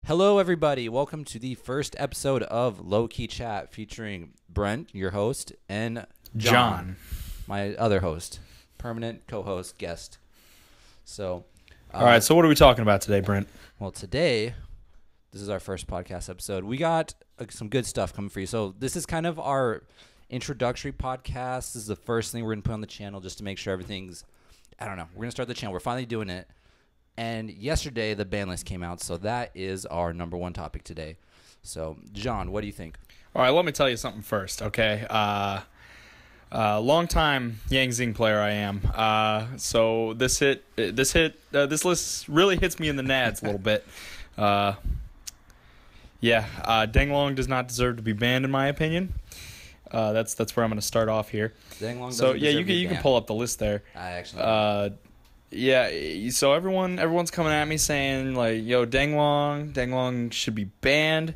Hello, everybody. Welcome to the first episode of Low Key Chat featuring Brent, your host, and John, my other host, permanent co-host, guest. So, all right. So, what are we talking about today, Brent? Well, today, this is our first podcast episode. We got some good stuff coming for you. So, this is kind of our introductory podcast. This is the first thing we're going to put on the channel just to make sure everything's, I don't know. We're going to start the channel. We're finally doing it. And yesterday, the Banlist came out, so that is our number one topic today. So, John, what do you think? All right, let me tell you something first, okay? Long-time Yang Zing player I am. So this list really hits me in the nads a little bit. Danglong does not deserve to be banned, in my opinion. That's where I'm going to start off here. Danglong so doesn't yeah, deserve to be you can banned. pull up the list there. I actually. Yeah, so everyone's coming at me saying, like, yo, Danglong should be banned.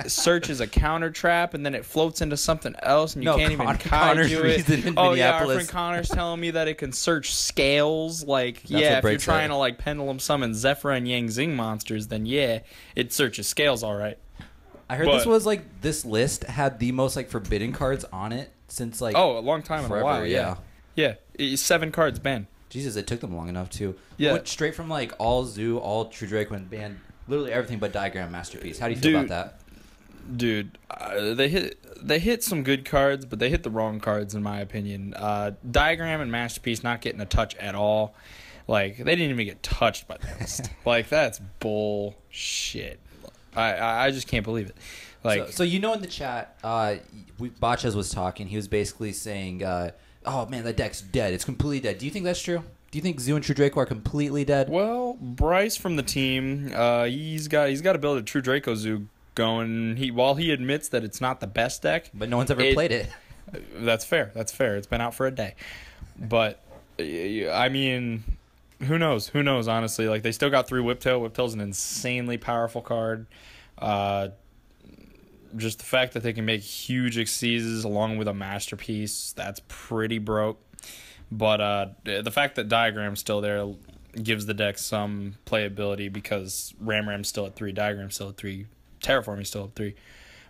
Search is a counter trap, and then it floats into something else, and you can't even kaiju it. Oh, yeah, our friend Connor's telling me that it can search scales. Like, if you're trying to, like, pendulum summon Zephyr and Yang Zing monsters, then, yeah, it searches scales all right. I heard this list had the most, like, forbidden cards on it since, like... Oh, a long time forever, in a while, yeah. Yeah, 7 cards banned. Jesus, it took them long enough, too. Yeah. Went straight from, like, all Zoo, all True Drake, went banned literally everything but Diagram Masterpiece. How do you feel about that? Dude, they hit some good cards, but they hit the wrong cards, in my opinion. Diagram and Masterpiece not getting a touch at all. Like, they didn't even get touched by the list. Like, that's bullshit. I just can't believe it. Like, so you know, in the chat, Bachez was talking. He was basically saying... oh, man, that deck's dead. It's completely dead. Do you think that's true? Do you think Zoo and True Draco are completely dead? Well, Bryce from the team, he's got to build a True Draco Zoo going. While he admits that it's not the best deck. But no one's ever played it. That's fair. It's been out for a day. But, I mean, who knows? Who knows, honestly? Like, they still got 3 Whiptail. Whiptail's an insanely powerful card. Just the fact that they can make huge exceeds along with a Masterpiece, that's pretty broke. But the fact that Diagram's still there gives the deck some playability because Ram's still at 3, Diagram's still at 3, Terraforming's still at 3.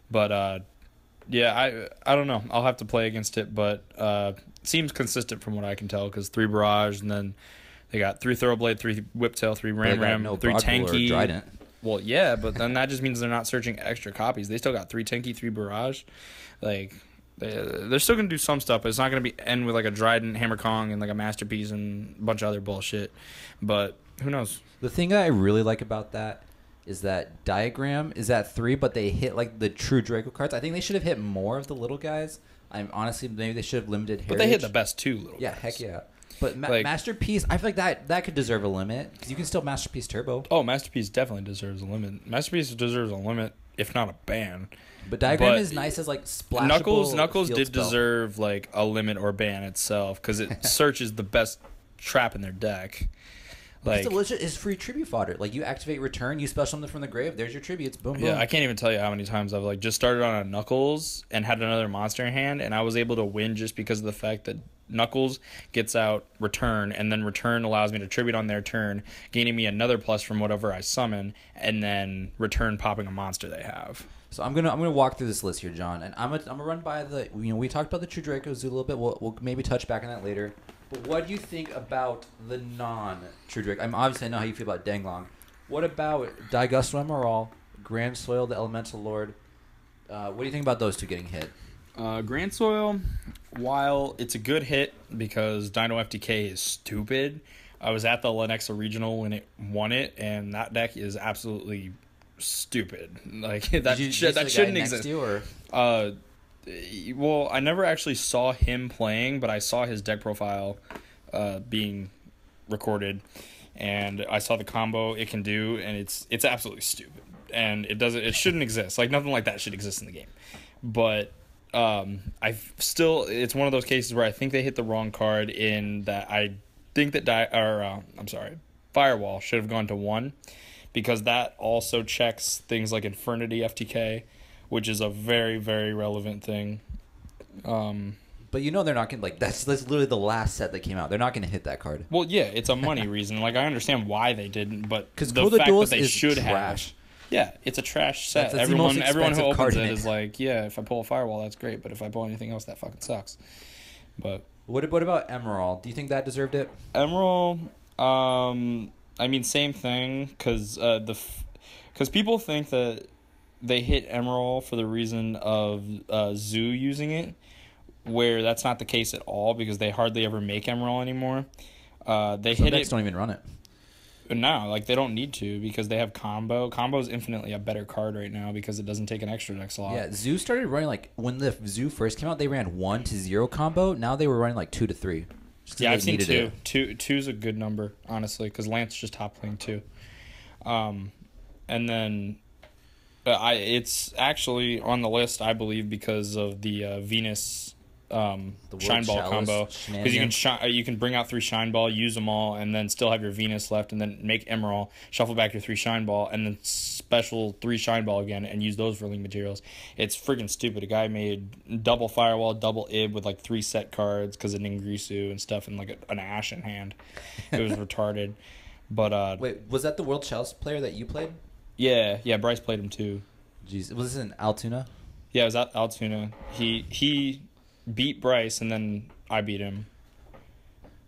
But, I don't know. I'll have to play against it, but seems consistent from what I can tell because 3 Barrage, and then they got 3 Thoroughblade, 3 Whiptail, 3 Ram, 3 Tanky. Trident. Well, yeah, but then that just means they're not searching extra copies. They still got 3 Tanky, 3 Barrage. Like, they're still going to do some stuff, but it's not going to end with, like, a Trident, Hammer Kong, and, like, a Masterpiece and a bunch of other bullshit. But who knows? The thing that I really like about that is that Diagram is at 3, but they hit, like, the true Draco cards. I think they should have hit more of the little guys. Honestly, maybe they should have limited Heritage. But they hit the best 2 little guys. Yeah, heck yeah. But Masterpiece, I feel like that could deserve a limit because you can still Masterpiece Turbo. Oh, Masterpiece definitely deserves a limit. Masterpiece deserves a limit, if not a ban. But Diagram is nice as like splashable. Knuckles did spell. deserve like a limit or ban itself because it searches the best trap in their deck. Like, it's free tribute fodder. Like you activate Return, you special something from the grave. There's your tributes. Boom, boom. Yeah, I can't even tell you how many times I've like just started on a Knuckles and had another monster in hand, and I was able to win just because of the fact that Knuckles gets out Return, and then Return allows me to tribute on their turn, gaining me another plus from whatever I summon, and then Return popping a monster they have. So I'm gonna walk through this list here, John, and I'm gonna run by the. We talked about the True Draco Zoo a little bit. We'll maybe touch back on that later. But what do you think about the non-True Draco? Obviously I know how you feel about Danglong. What about Daigusto Emerald, Grand Soil, the Elemental Lord? What do you think about those 2 getting hit? Grand Soil, while it's a good hit because Dino FTK is stupid, I was at the Lenexa Regional when it won it, and that deck is absolutely stupid. Like that shouldn't exist. Well, I never actually saw him playing, but I saw his deck profile being recorded, and I saw the combo it can do, and it's absolutely stupid, and it shouldn't exist. Like nothing like that should exist in the game, but. It's one of those cases where I think they hit the wrong card in that I think that Firewall should have gone to 1 because that also checks things like Infernity FTK, which is a very, very relevant thing. But you know they're not going to, that's literally the last set that came out. They're not going to hit that card. Well, yeah, it's a money reason. Like, I understand why they didn't, but because the fact that they should have. Yeah, it's a trash set. That's the most Everyone who expensive card opens in it it. is like, yeah, if I pull a Firewall, that's great, but if I pull anything else, that fucking sucks. But What about Emerald? Do you think that deserved it? Emerald, I mean, same thing, because people think that they hit Emerald for the reason of Zoo using it, where that's not the case at all, because they hardly ever make Emerald anymore. They Some hit decks it. don't even run it. No, like they don't need to, because they have Combo. Combo is infinitely a better card right now because it doesn't take an extra deck slot. Yeah, Zoo started running like when the Zoo first came out, they ran 1 to 0 combo. Now they were running like 2 to 3. Yeah, I've seen 2. 2's a good number, honestly, because Lance just top lane 2. And then it's actually on the list, I believe, because of the Venus Shine Ball combo, because you can bring out 3 Shine Ball, use them all, and then still have your Venus left, and then make Emerald, shuffle back your 3 Shine Ball, and then special 3 Shine Ball again, and use those for link materials. It's friggin' stupid. A guy made double Firewall, double Ib with like 3 set cards because of Ningrisu and stuff, and like an Ash in hand. It was retarded. But wait, was that the World Chalice player that you played? Yeah, Bryce played him too. Jeez, was this in Altoona? Yeah, it was Altoona. He beat Bryce, and then I beat him.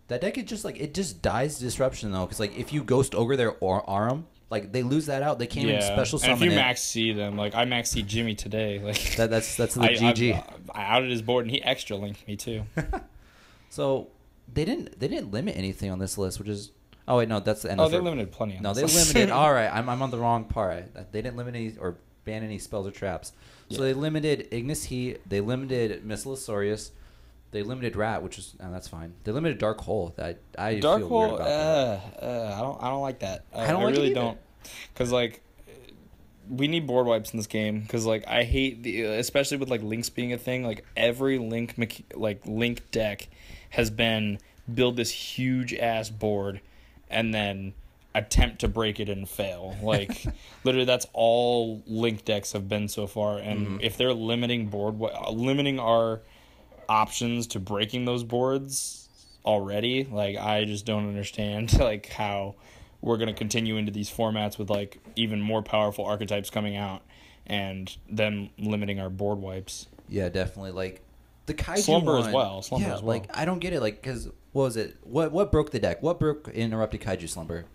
That deck, it just dies disruption though, because like if you Ghost Ogre their Arum, like they lose that out. They can't even special summon and if you it. max C them, like I max C Jimmy today, like that's the GG. I outed his board, and he extra linked me too. So they didn't limit anything on this list, which is wait, no, that's the end. Oh, they limited plenty. On no, they this limited. All right, I'm on the wrong part. They didn't limit any or ban any spells or traps. So they limited Ignis Heat. They limited Missilosaurus. They limited Rat, which is that's fine. They limited Dark Hole. I Dark feel Hole. weird about that. I don't like that. I don't like it really either. don't, because like we need board wipes in this game. Because like I hate especially with like links being a thing. Like every link deck has been build this huge ass board, and then attempt to break it and fail. Like literally that's all link decks have been so far. And if they're limiting our options to breaking those boards already, like I just don't understand like how we're going to continue into these formats with like even more powerful archetypes coming out and then limiting our board wipes. Yeah, definitely. Like the Kaiju Slumber one, as well. Like I don't get it. Like because what was it? What broke the deck? What broke Interrupted Kaiju Slumber?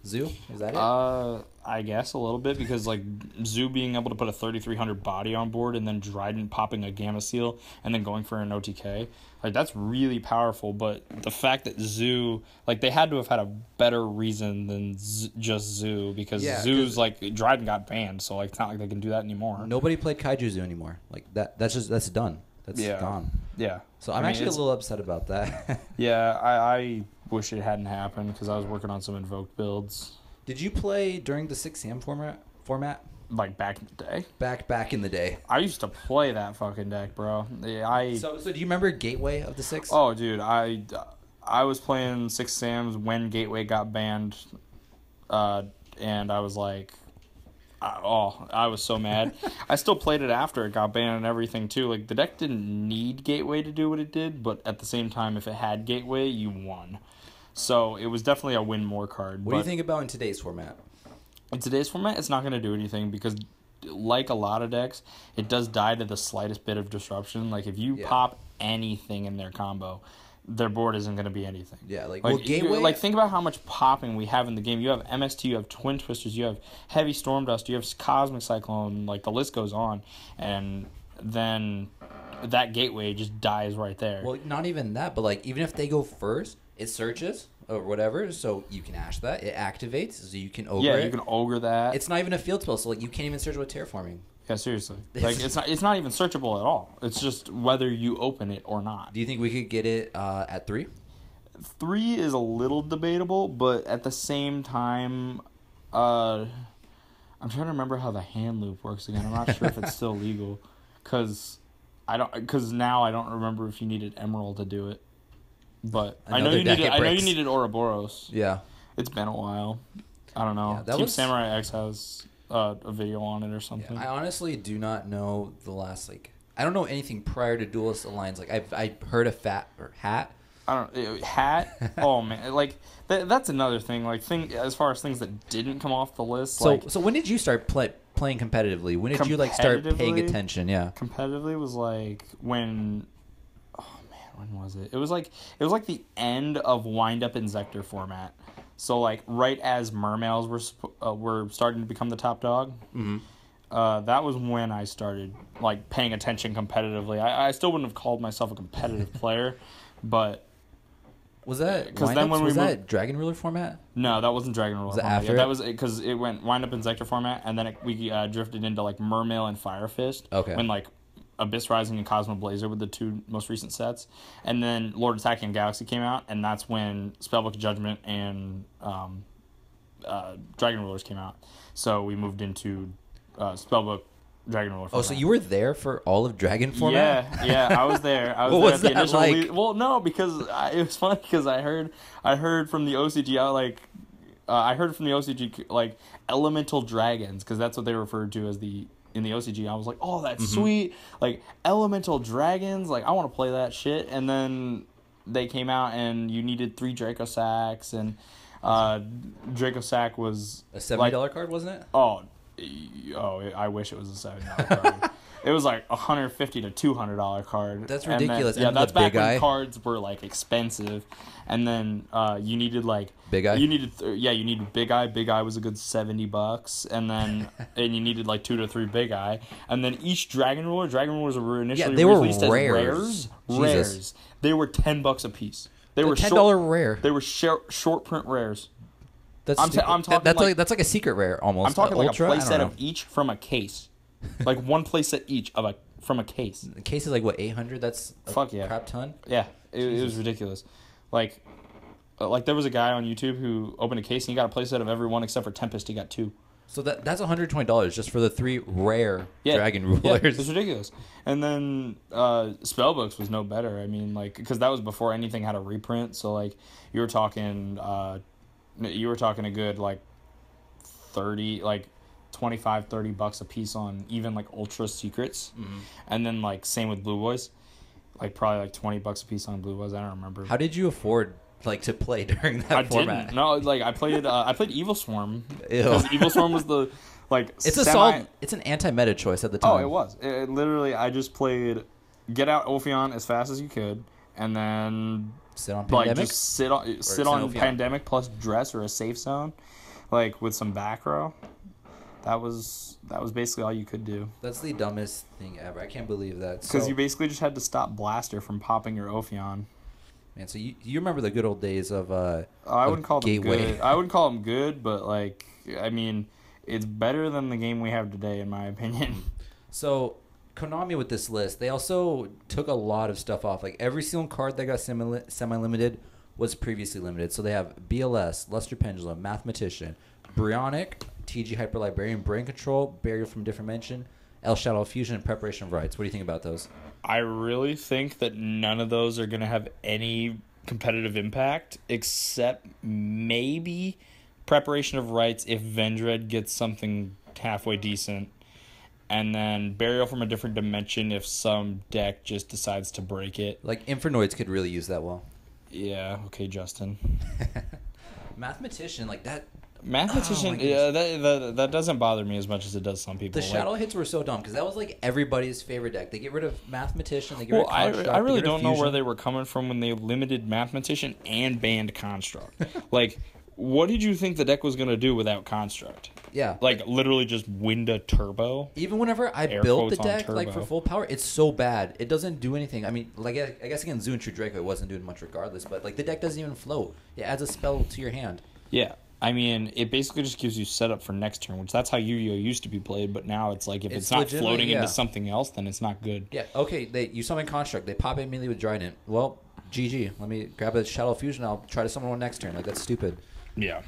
Zoo? Is that it? I guess a little bit, because like Zoo being able to put a 3,300 body on board, and then Dryden popping a Gamma Seal and then going for an OTK, like that's really powerful. But the fact that Zoo, like they had to have had a better reason than just Zoo, because Zoo's like Dryden got banned, so like it's not like they can do that anymore. Nobody played Kaiju Zoo anymore. Like that's done. That's gone. Yeah. So I'm actually a little upset about that. Yeah, I wish it hadn't happened, because I was working on some invoked builds. Did you play during the 6 Sam format? Like back in the day? Back in the day. I used to play that fucking deck, bro. So do you remember Gateway of the 6? Oh, dude, I was playing 6 Sams when Gateway got banned, and I was like, I was so mad. I still played it after it got banned and everything too. Like the deck didn't need Gateway to do what it did, but at the same time, if it had Gateway, you won. So it was definitely a win more card. What do you think about in today's format? In today's format, it's not going to do anything, because like a lot of decks, it does die to the slightest bit of disruption. Like if you pop anything in their combo, their board isn't going to be anything. Yeah, like Gateway. Like think about how much popping we have in the game. You have MST, you have Twin Twisters, you have Heavy Storm Dust, you have Cosmic Cyclone. Like the list goes on, and then that Gateway just dies right there. Well, not even that, but like even if they go first, it searches or whatever, so you can ash that. It activates, so you can ogre it. Yeah, you can ogre that. It's not even a field spell, so like you can't even search with terraforming. Yeah, seriously. Like it's not even searchable at all. It's just whether you open it or not. Do you think we could get it at 3? 3 is a little debatable, but at the same time, I'm trying to remember how the hand loop works again. I'm not sure if it's still legal, because now I don't remember if you needed Emerald to do it. But I know you needed Ouroboros. Yeah. It's been a while. I don't know. Team Samurai X has a video on it or something. Yeah, I honestly do not know the last I don't know anything prior to Duelist Alliance. Like I heard of Hat, I don't hat. Oh man, like that's another thing. Like as far as things that didn't come off the list. So when did you start playing competitively? When did you like start paying attention? Yeah. Competitively was like when. Oh man, when was it? It was like the end of Wind Up Inzector format. So like right as Mermails were starting to become the top dog. Mm-hmm. That was when I started like paying attention competitively. I still wouldn't have called myself a competitive player, but was that that Dragon Ruler format? No, that wasn't Dragon Ruler. Was it after? Yeah, that was because it went Wind Up Inzector format, and then we drifted into like Mermail and Fire Fist. Okay. When like Abyss Rising and Cosmo Blazer were the two most recent sets, and then Lord Attacking Galaxy came out, and that's when Spellbook Judgment and Dragon Rulers came out. So we moved into Spellbook Dragon Ruler format. Oh, so you were there for all of Dragon format? Yeah, I was there. I was what there was at the that initial like? Well, no, because it was funny because I heard from the OCG, I heard from the OCG like elemental dragons, because that's what they referred to as in the OCG. I was like, oh, that's sweet, like elemental dragons, like I want to play that shit. And then they came out and you needed 3 Draco Sacks, and Draco Sack was a $70 card, wasn't it? Oh, I wish it was a $70 card. It was like $150 to $200 card. That's ridiculous. And then, that's back when cards were like expensive. And then you needed like Big Eye. You needed you needed Big Eye. Big Eye was a good $70, and then and you needed like 2 to 3 Big Eye. And then each Dragon Rulers were initially released as rares. Rares. They were $10 a piece. They were $10 rare. They were short print rares. I'm talking. That's like a secret rare almost. I'm talking like Ultra? a playset of each from a case, like one playset each from a case. The case is like what, 800? That's a crap ton. Yeah, it was ridiculous. Like there was a guy on YouTube who opened a case and he got a playset of every one except for Tempest. He got 2. So that's $120 just for the 3 rare Dragon Rulers. Yeah, it's ridiculous. And then Spellbooks was no better. I mean, like, because that was before anything had a reprint. So like you were talking a good like 30, like $25-$30 a piece on even like Ultra Secrets. And then like same with Blue Boys, like probably like $20 a piece on Blue Boys. I don't remember. How did you afford like to play during that format? I didn't. No, like I played Evil Swarm, because Evil Swarm was the like it's it's an anti-meta choice at the time. Oh, it was. It literally, I just played get out Ophion as fast as you could, and then sit on Pandemic? Like just sit on Pandemic plus Dress or a safe zone, like with some back row. That was basically all you could do. That's the dumbest thing ever. I can't believe that. Because you basically just had to stop Blaster from popping your Ophion. Man, so you remember the good old days of I wouldn't call them Gateway. good. I wouldn't call them good, but like I mean, it's better than the game we have today, in my opinion. So Konami with this list, they also took a lot of stuff off. Like every single card that got semi-limited was previously limited. So they have BLS, Luster Pendulum, Mathematician, Bryonic, TG Hyper Librarian, Brain Control, Burial from Different Dimension, El Shadow Fusion, and Preparation of Rites. What do you think about those? I really think that none of those are going to have any competitive impact, except maybe Preparation of Rites if Vendred gets something halfway decent, and then Burial from a Different Dimension if some deck just decides to break it. Like Infernoids could really use that well. Yeah, okay, Justin. Mathematician, like that. Mathematician, that doesn't bother me as much as it does some people. The shadow hits were so dumb because that was like everybody's favorite deck. They get rid of Mathematician. They get rid of Construct. I really don't know where they were coming from when they limited Mathematician and banned Construct. Like, what did you think the deck was going to do without Construct? Yeah. Like, literally just Winda Turbo? Even whenever I built the deck, like, for full power, it's so bad. It doesn't do anything. I mean, like, I guess against Zoo and True Draco, it wasn't doing much regardless, but, like, the deck doesn't even float. It adds a spell to your hand. Yeah. I mean, it basically just gives you setup for next turn, which that's how Yu-Gi-Oh! Used to be played, but now it's like if it's not floating into something else, then it's not good. Yeah, okay, you summon Construct. They pop it immediately with Trident. Well, GG. Let me grab a Shadow Fusion. I'll try to summon one next turn. Like, that's stupid. Yeah.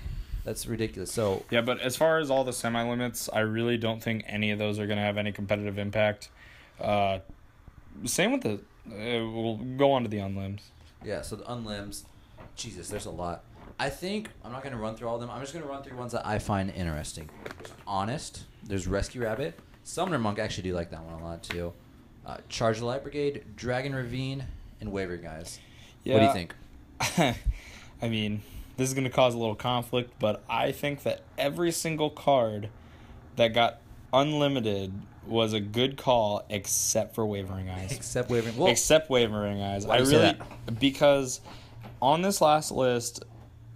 That's ridiculous. So yeah, but as far as all the semi-limits, I really don't think any of those are going to have any competitive impact. Same with the... we'll go on to the unlimbs. Yeah, so the unlimbs... Jesus, there's a lot. I think I'm not going to run through all of them. I'm just going to run through ones that I find interesting. There's Honest. There's Rescue Rabbit. Summoner Monk, I actually do like that one a lot, too. Charge the Light Brigade, Dragon Ravine, and Waver Guys. Yeah, what do you think? I mean, this is going to cause a little conflict, but I think that every single card that got unlimited was a good call, except for Wavering Eyes. Except Wavering. Well, Except Wavering Eyes. Why do you say Because on this last list,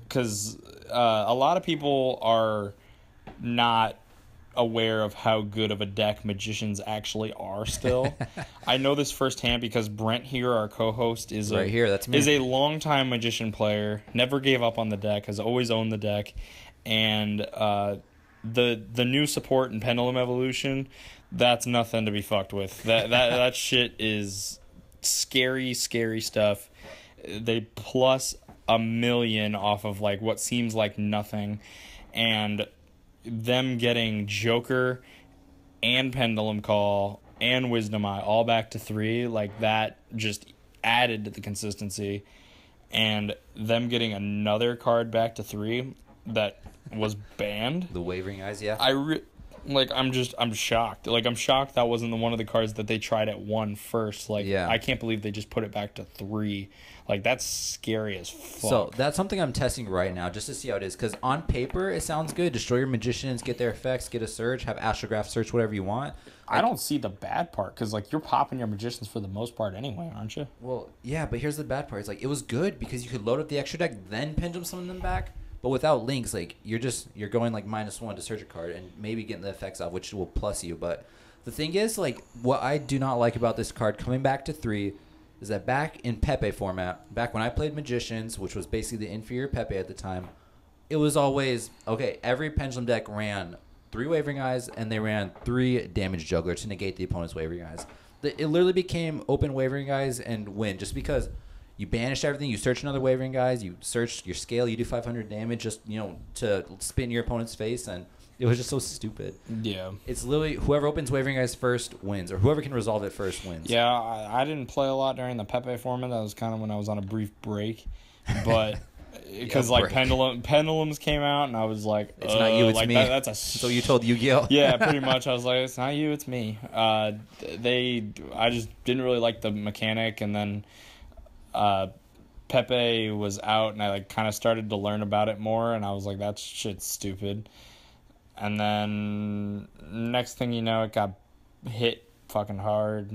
because a lot of people are not aware of how good of a deck magicians actually are still. I know this firsthand because Brent here, our co-host, is right here. That's me. Is a longtime magician player. Never gave up on the deck. Has always owned the deck, and the new support in Pendulum Evolution, that's nothing to be fucked with. That shit is scary stuff. They plus a million off of like what seems like nothing, and them getting Joker and Pendulum Call and Wisdom Eye all back to 3, like that just added to the consistency, and them getting another card back to 3 that was banned. The Wavering Eyes, yeah. I'm shocked. Like, I'm shocked that wasn't one of the cards that they tried at 1 first. Like, yeah. I can't believe they just put it back to 3. Like, that's scary as fuck. So that's something I'm testing right now just to see how it is. Because on paper, it sounds good. Destroy your magicians, get their effects, get a surge, have Astrograph search whatever you want. I don't see the bad part, because, like, you're popping your magicians for the most part anyway, aren't you? Well, yeah, but here's the bad part. It's like, it was good because you could load up the extra deck, then pendulum summon them back. But without links, like, you're going, like, -1 to search a card and maybe getting the effects off, which will plus you. But the thing is, like, what I do not like about this card coming back to 3 is that back in Pepe format, back when I played Magicians, which was basically the inferior Pepe at the time, it was always, okay, every Pendulum deck ran 3 Wavering Eyes, and they ran 3 Damage Juggler to negate the opponent's Wavering Eyes. It literally became open Wavering Eyes and win, just because you banish everything, you search another Wavering Eyes, you search your scale, you do 500 damage just, to spin your opponent's face, and it was just so stupid. Yeah. It's literally whoever opens Wavering Eyes first wins, or whoever can resolve it first wins. Yeah, I didn't play a lot during the Pepe format. That was kind of when I was on a brief break. But because Pendulums came out, and I was like, it's not you, it's like me. So you told Yu-Gi-Oh. Yeah, pretty much. I was like, it's not you, it's me. I just didn't really like the mechanic, and then Pepe was out, and I like kind of started to learn about it more, and I was like, that shit's stupid. And then next thing you know, it got hit fucking hard,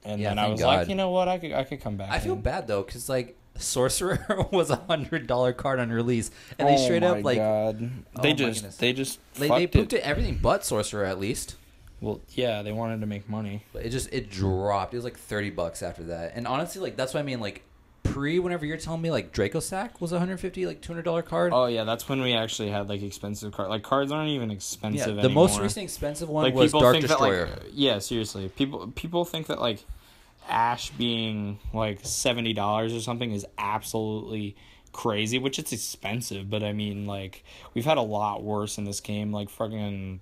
and then I was like, you know what, I could come back. I feel bad though, because like Sorcerer was $100 card on release, and they straight up like, God. They just they pooped it everything but Sorcerer at least. Well, yeah, they wanted to make money, but it dropped. It was like $30 after that, and honestly, like that's what I mean, like. Whenever you're telling me like Draco Sack was $150, like $200 card. Oh yeah, that's when we actually had like expensive cards. Like cards aren't even expensive anymore. The most recent expensive one like, was Dark Destroyer. That, like, yeah, seriously, people think that like Ash being like $70 or something is absolutely crazy, which it's expensive. But I mean, like we've had a lot worse in this game, like fucking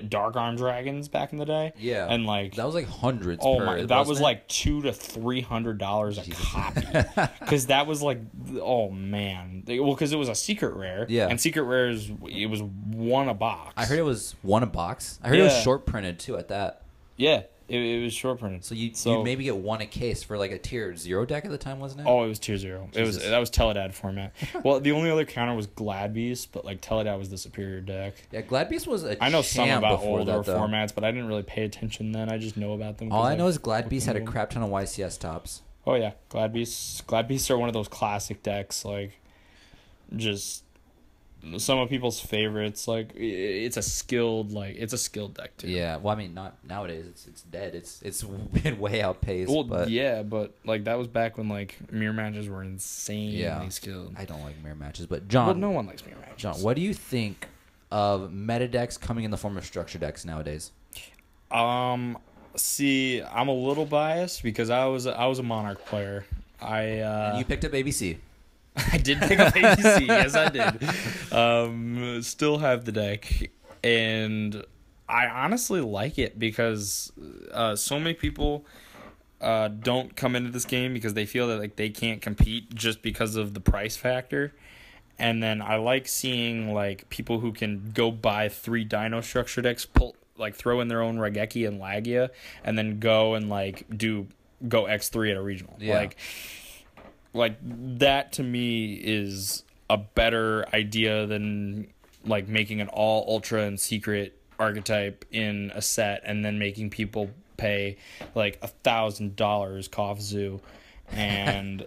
Dark Arm Dragons back in the day. Yeah, and like that was like hundreds. Oh my, that was like $200 to $300 a copy. Because that was like, oh man, well, because it was a secret rare. Yeah, and secret rares, it was 1 a box. I heard it was 1 a box. I heard it was short printed too at that. Yeah. It was short printed. So you maybe get 1 a case for like a tier 0 deck at the time, wasn't it? Oh, it was tier 0. Jesus. That was Teledad format. Well, the only other counter was Gladbeast, but like Teledad was the superior deck. Yeah, Gladbeast was a I know some about older that, formats, but I didn't really pay attention then. I just know about them. All I know is Gladbeast had a crap ton of YCS tops. Oh yeah, Gladbeasts are one of those classic decks, like just some of people's favorites. Like it's a skilled deck too. Yeah, well, I mean, not nowadays. It's dead. It's been way outpaced. Well, but yeah, but like that was back when like mirror matches were insanely skilled. I don't like mirror matches, but John, well, no one likes mirror matches. John, what do you think of meta decks coming in the form of structure decks nowadays? See, I'm a little biased because I was a Monarch player. And you picked up ABC. I did pick up ABC. Yes, I did. Still have the deck, and I honestly like it because so many people don't come into this game because they feel that like they can't compete just because of the price factor. And then I like seeing like people who can go buy 3 Dino structure decks, throw in their own Raigeki and Lagia, and then go and like go X3 at a regional. Yeah. like that to me is a better idea than like making an all ultra and secret archetype in a set and then making people pay like $1,000 Cough Zoo and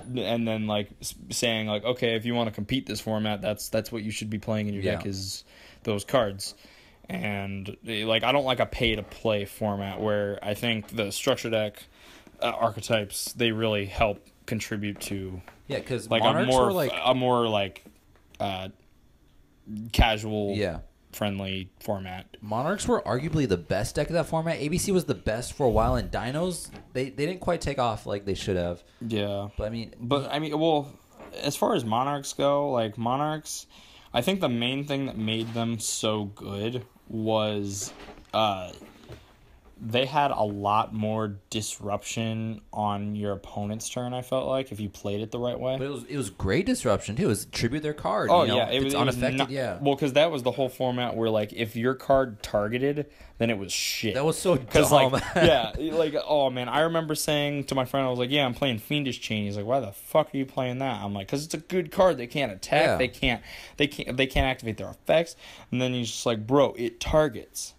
then like saying like, okay, if you want to compete this format, that's what you should be playing in your deck is those cards. And like I don't like a pay to play format where I think the structure deck archetypes, they really help contribute to because like Monarchs a more like casual friendly format. Monarchs were arguably the best deck of that format. ABC was the best for a while, and Dinos they didn't quite take off like they should have. Yeah, but I mean, well, as far as Monarchs go, like Monarchs, I think the main thing that made them so good was they had a lot more disruption on your opponent's turn, I felt like, if you played it the right way. But it was great disruption, too. It was tribute their card. Oh, you know? yeah. It's unaffected, Well, because that was the whole format where, like, if your card targeted, then it was shit. That was so dumb. Like, yeah, like, oh, man, I remember saying to my friend, I was like, yeah, I'm playing Fiendish Chain. He's like, why the fuck are you playing that? I'm like, because it's a good card. They can't attack. Yeah. They can't activate their effects. And then he's just like, bro, it targets.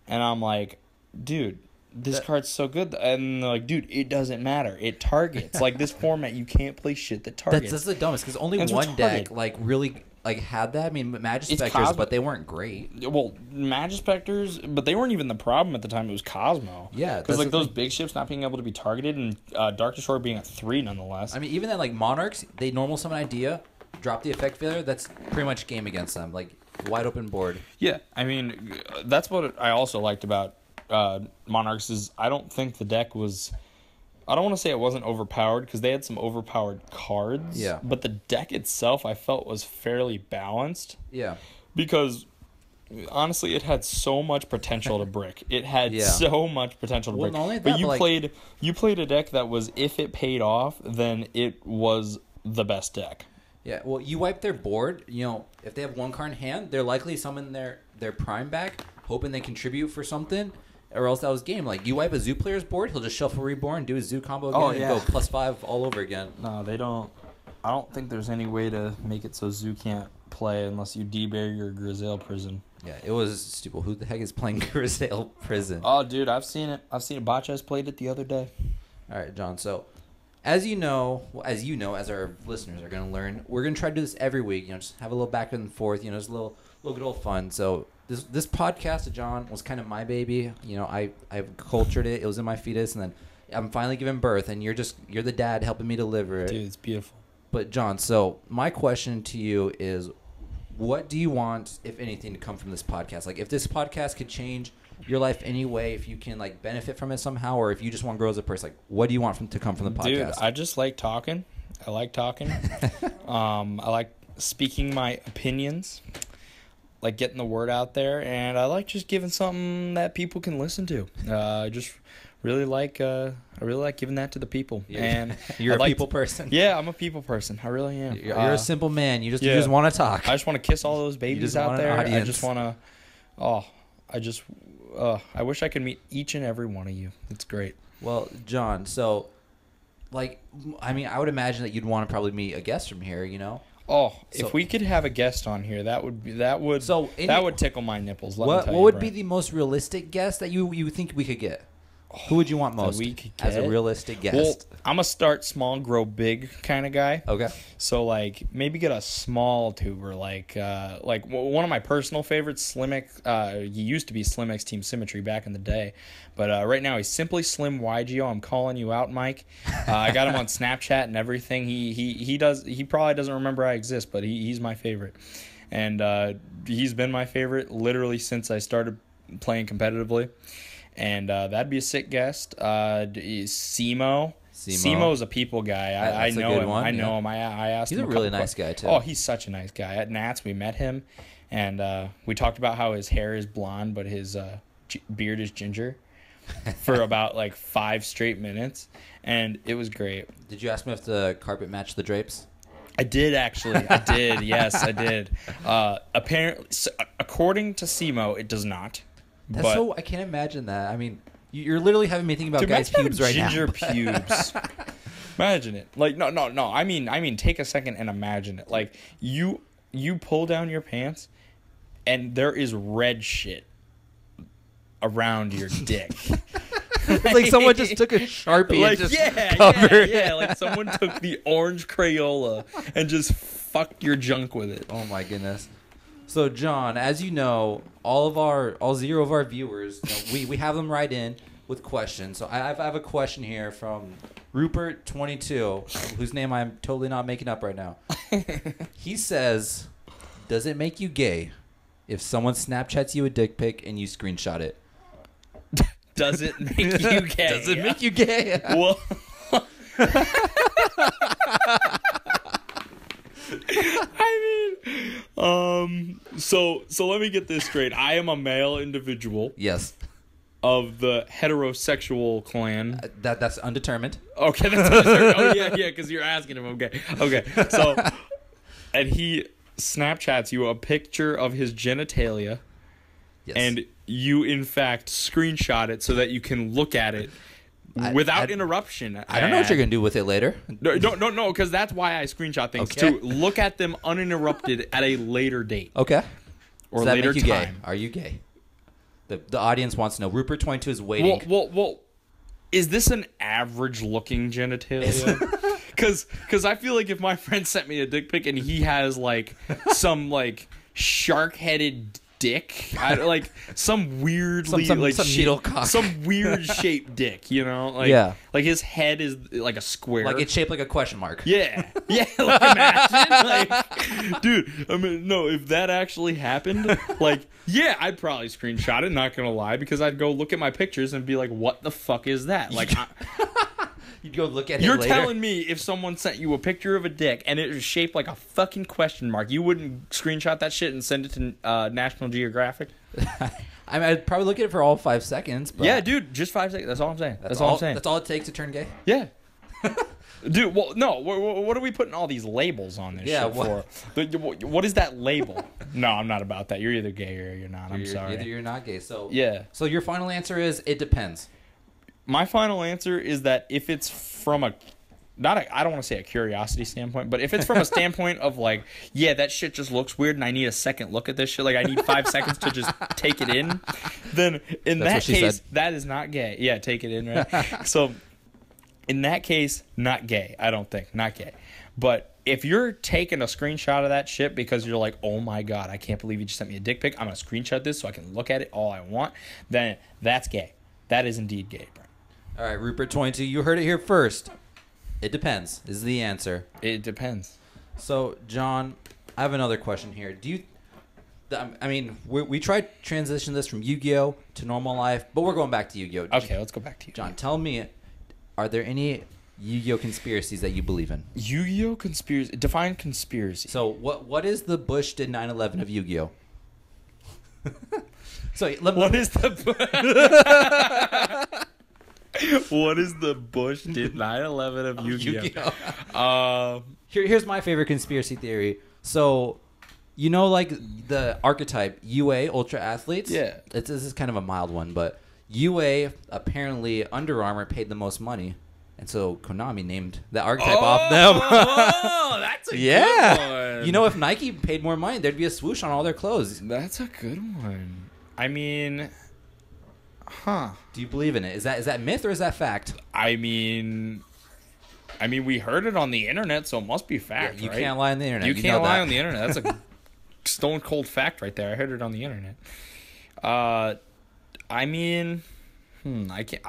And I'm like, dude, this card's so good. And they're like, dude, it doesn't matter. It targets. Like, this format, you can't play shit that targets. That's the dumbest, because only one deck, like, really, like, had that. I mean, Magispectors, but they weren't great. Well, Magispectors, but they weren't even the problem at the time. It was Cosmo. Yeah. Because, like, those big ships not being able to be targeted and Dark Destroyer being a 3 nonetheless. I mean, even then, like, Monarchs, they normal summon Idea, drop the effect failure, that's pretty much game against them. Like, wide open board. Yeah. I mean, that's what I also liked about Monarchs is I don't think the deck was... I don't want to say it wasn't overpowered because they had some overpowered cards. Yeah. But the deck itself I felt was fairly balanced. Yeah. Because honestly, it had so much potential to brick. It had so much potential to brick. Not only that, but you played a deck that was, if it paid off, then it was the best deck. Yeah, well, you wipe their board. You know, if they have one card in hand, they're likely to summon their prime back, hoping they contribute for something, or else that was game. Like, you wipe a Zoo player's board, he'll just shuffle Reborn, do his Zoo combo again, and go +5 all over again. No, they don't. I don't think there's any way to make it so Zoo can't play unless you debury your Grizel Prison. Yeah, it was stupid. Who the heck is playing Grizel Prison? Oh, dude, I've seen it. Botches played it the other day. All right, John, so... As you know, as our listeners are going to learn, we're going to try to do this every week. You know, just have a little back and forth. You know, just a little good old fun. So this podcast of John was kind of my baby. You know, I cultured it. It was in my fetus, and then I'm finally giving birth, and you're the dad helping me deliver it. Dude, it's beautiful. But John, so my question to you is, what do you want, if anything, to come from this podcast? Like, if this podcast could change your life anyway, if you can like benefit from it somehow, or if you just want to grow as a person, like, what do you want to come from the podcast? Dude, I just like talking. I like talking. I like speaking my opinions, like getting the word out there, and I like just giving something that people can listen to. I just really like giving that to the people. And you're a people person. Yeah, I'm a people person. I really am. You're a simple man. You just want to talk. I just want to kiss all those babies out there. I just want to. I wish I could meet each and every one of you. It's great. Well, John, so, like, I mean, I would imagine that you'd want to probably meet a guest from here, you know? Oh, so, if we could have a guest on here, that would tickle my nipples. What would be the most realistic guest that you think we could get? Who would you want most as a realistic guest? Well, I'm a start small, grow big kind of guy. Okay. So, like, maybe get a small tuber, like one of my personal favorites, Slimex. He used to be Slimex Team Symmetry back in the day, but right now he's simply Slim YGO. I'm calling you out, Mike. I got him on Snapchat and everything. He probably doesn't remember I exist, but he's my favorite, and he's been my favorite literally since I started playing competitively. And that'd be a sick guest. Simo. Simo's a people guy. I know him. I know him. I asked him. He's a really nice guy, too. Oh, he's such a nice guy. At Nats, we met him, and we talked about how his hair is blonde, but his beard is ginger for about, like, 5 straight minutes, and it was great. Did you ask him if the carpet matched the drapes? I did, actually. I did. Yes, I did. Apparently, according to Simo, it does not. I can't imagine that. I mean, you're literally having me think about guys' pubes right now. Ginger pubes. Imagine it. Like, no. I mean, take a second and imagine it. Like, you pull down your pants, and there is red shit around your dick. It's like someone just took a Sharpie and just covered. Yeah. Like someone took the orange Crayola and just fucked your junk with it. Oh my goodness. So John, as you know, all 0 of our viewers, we have them write in with questions. So I have a question here from Rupert22, whose name I'm totally not making up right now. He says, "Does it make you gay if someone Snapchats you a dick pic and you screenshot it?" Does it make you gay? Does it make you gay? Well, so let me get this straight. I am a male individual. Yes. Of the heterosexual clan. That's undetermined. Okay, that's undetermined. Oh yeah, because you're asking him. Okay. So, and he Snapchats you a picture of his genitalia. Yes. And you, in fact, screenshot it so that you can look at it without interruption. I don't know what you're going to do with it later. No, because that's why I screenshot things, to look at them uninterrupted at a later date. Okay. Or later time. Gay? Are you gay? The audience wants to know. Rupert22 is waiting. Well, is this an average-looking genitalia? Because I feel like if my friend sent me a dick pic and he has, like, some, like, shark-headed dick, like some weirdly some needlecock, some weird shaped dick, like like his head is like a square, like it's shaped like a question mark. Yeah, like imagine, like, dude. I mean, no, if that actually happened, like, yeah, I'd probably screenshot it. Not gonna lie, because I'd go look at my pictures and be like, what the fuck is that? Like. You'd go look at it You're later. telling me if someone sent you a picture of a dick and it was shaped like a fucking question mark, you wouldn't screenshot that shit and send it to National Geographic? I mean, I'd probably look at it for all 5 seconds. But yeah, dude, just 5 seconds. That's all I'm saying. That's all I'm saying. That's all it takes to turn gay? Yeah. Dude, well, no. What are we putting all these labels on this shit for? What is that label? No, I'm not about that. You're either gay or you're not. I'm sorry. Either you're not gay. So yeah. So your final answer is it depends. My final answer is that if it's from I don't want to say a curiosity standpoint, but if it's from a standpoint of like, yeah, that shit just looks weird and I need a second look at this shit, like I need 5 seconds to just take it in, then in that case, that is not gay. Yeah, take it in, right? So in that case, not gay, I don't think. Not gay. But if you're taking a screenshot of that shit because you're like, oh my God, I can't believe you just sent me a dick pic, I'm going to screenshot this so I can look at it all I want, then that's gay. That is indeed gay, bro. All right, Rupert22, you heard it here first. It depends is the answer. It depends. So, John, I have another question here. I mean, we tried to transition this from Yu-Gi-Oh! To normal life, but we're going back to Yu-Gi-Oh! Okay, let's go back to Yu-Gi-Oh! John, tell me, are there any Yu-Gi-Oh! Conspiracies that you believe in? Yu-Gi-Oh! Conspiracy? Define conspiracy. So, what is the Bush did 9/11 of Yu-Gi-Oh? What is the What is the Bush did 9/11 of Yu-Gi-Oh? Here's my favorite conspiracy theory. So, like the archetype UA Ultra Athletes? Yeah. This is kind of a mild one, but UA, apparently Under Armour paid the most money. And so Konami named the archetype off them. Oh, that's a good one. If Nike paid more money, there'd be a swoosh on all their clothes. That's a good one. I mean... Huh. Do you believe in it? Is that myth or is that fact? I mean, we heard it on the internet, so it must be fact, you right? can't lie on the internet. You can't lie on the internet. That's a stone cold fact right there. I heard it on the internet. I mean, I can't.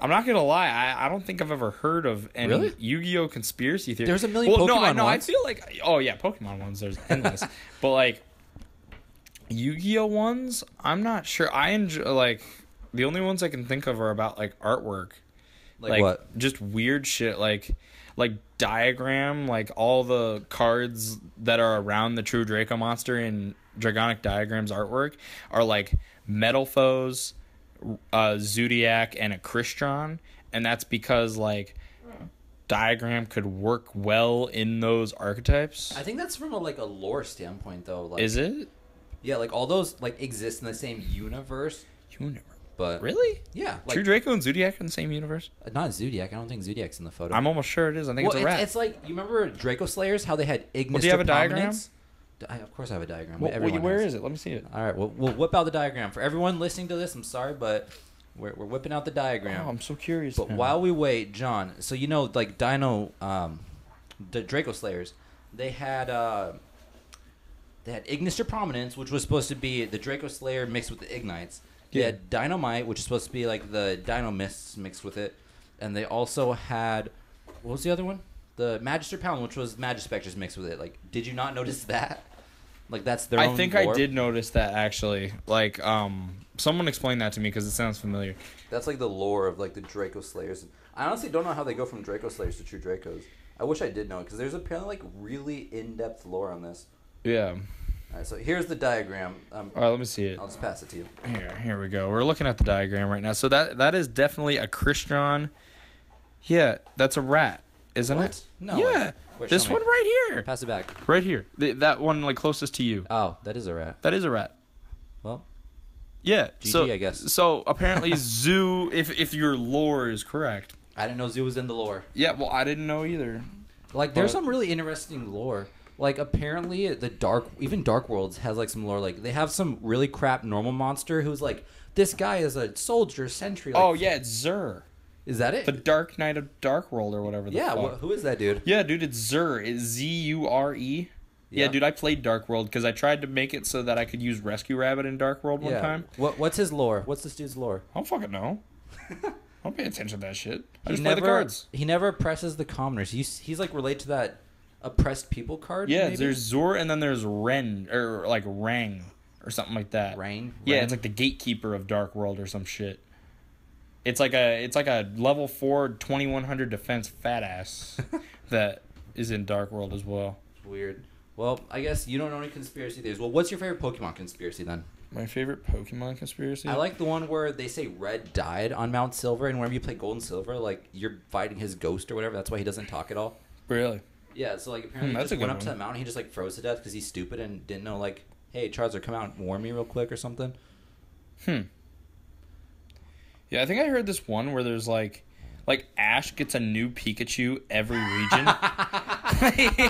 I'm not gonna lie. I don't think I've ever heard of any Yu-Gi-Oh! Conspiracy theory. There's a million Pokemon ones. I feel like Pokemon ones. There's endless, but like. Yu-Gi-Oh! Ones, I'm not sure. I enjoy, the only ones I can think of are about, artwork. Like what? Just weird shit, like diagram, all the cards that are around the true Draco monster in Dragonic Diagrams artwork are, Metal Foes, Zodiac, and a Crystron, and that's because, Diagram could work well in those archetypes. I think that's from a lore standpoint, though. Is it? Yeah, all those exist in the same universe. But Really? yeah, True Draco and Zodiac are in the same universe? not Zodiac. I don't think Zodiac's in the photo. I'm almost sure it is. I think it's a rat. It's like, you remember Draco Slayers? How they had Ignis. Do you have a diagram? Of course I have a diagram. Where is it? Let me see it. All right, we'll whip out the diagram. For everyone listening to this, I'm sorry, but we're whipping out the diagram. Oh, I'm so curious. But while we wait, John, so like Dino, the Draco Slayers, they had Ignister Prominence, which was supposed to be the Draco Slayer mixed with the Ignites. They had Dynamite, which is supposed to be like the Dino Mists mixed with it. And they also had, what was the other one? The Magister Pound, which was Magispectors mixed with it. Like, did you not notice that? Like, that's their own I think lore? I did notice that, actually. Like, someone explained that to me because it sounds familiar. That's like the lore of like the Draco Slayers. I honestly don't know how they go from Draco Slayers to True Dracos. I wish I did know it, because there's apparently like really in-depth lore on this. Yeah. All right, so here's the diagram. All right, let me see it. I'll just pass it to you. Here we go. We're looking at the diagram right now. So that is definitely a Christian. Yeah, that's a rat, isn't it? No. Yeah. Wait, This show me. one right here. Pass it back. Right here. That one like closest to you. Oh, that is a rat. That is a rat. Well, Yeah. GG, I guess. So apparently Zoo, if your lore is correct. I didn't know Zoo was in the lore. Yeah, well, I didn't know either. Like, there's some really interesting lore. Like, apparently, even Dark Worlds has, like, some lore. Like, they have some really crap normal monster who's, like, this guy is a soldier sentry. Like, Oh, yeah, it's Zur. Is that it? The Dark Knight of Dark World or whatever the fuck. Who is that dude? Yeah, dude, it's Zur. It's Zure. Yeah, dude, I played Dark World because I tried to make it so that I could use Rescue Rabbit in Dark World one time. What's his lore? What's this dude's lore? I don't fucking know. I don't pay attention to that shit. I just play the cards. He never oppresses the commoners. He's like, related to that oppressed people card. Yeah, maybe? there's Zur and then there's Ren, or like Rang, or something like that. Rain? Yeah, Ren? it's like the gatekeeper of Dark World or some shit. It's like a level 4 2100 defense fat ass that is in Dark World as well. Weird. Well, I guess you don't know any conspiracy theories. Well, what's your favorite Pokemon conspiracy then? My favorite Pokemon conspiracy? I like the one where they say Red died on Mount Silver, and whenever you play Gold and Silver, like, you're fighting his ghost or whatever. That's why he doesn't talk at all. Really? Yeah, so, like, apparently he that's just a went good up to one. the mountain, he just, like, froze to death because he's stupid and didn't know, like, hey, Charizard, come out and warn me real quick or something. Yeah, I think I heard this one where there's like Ash gets a new Pikachu every region.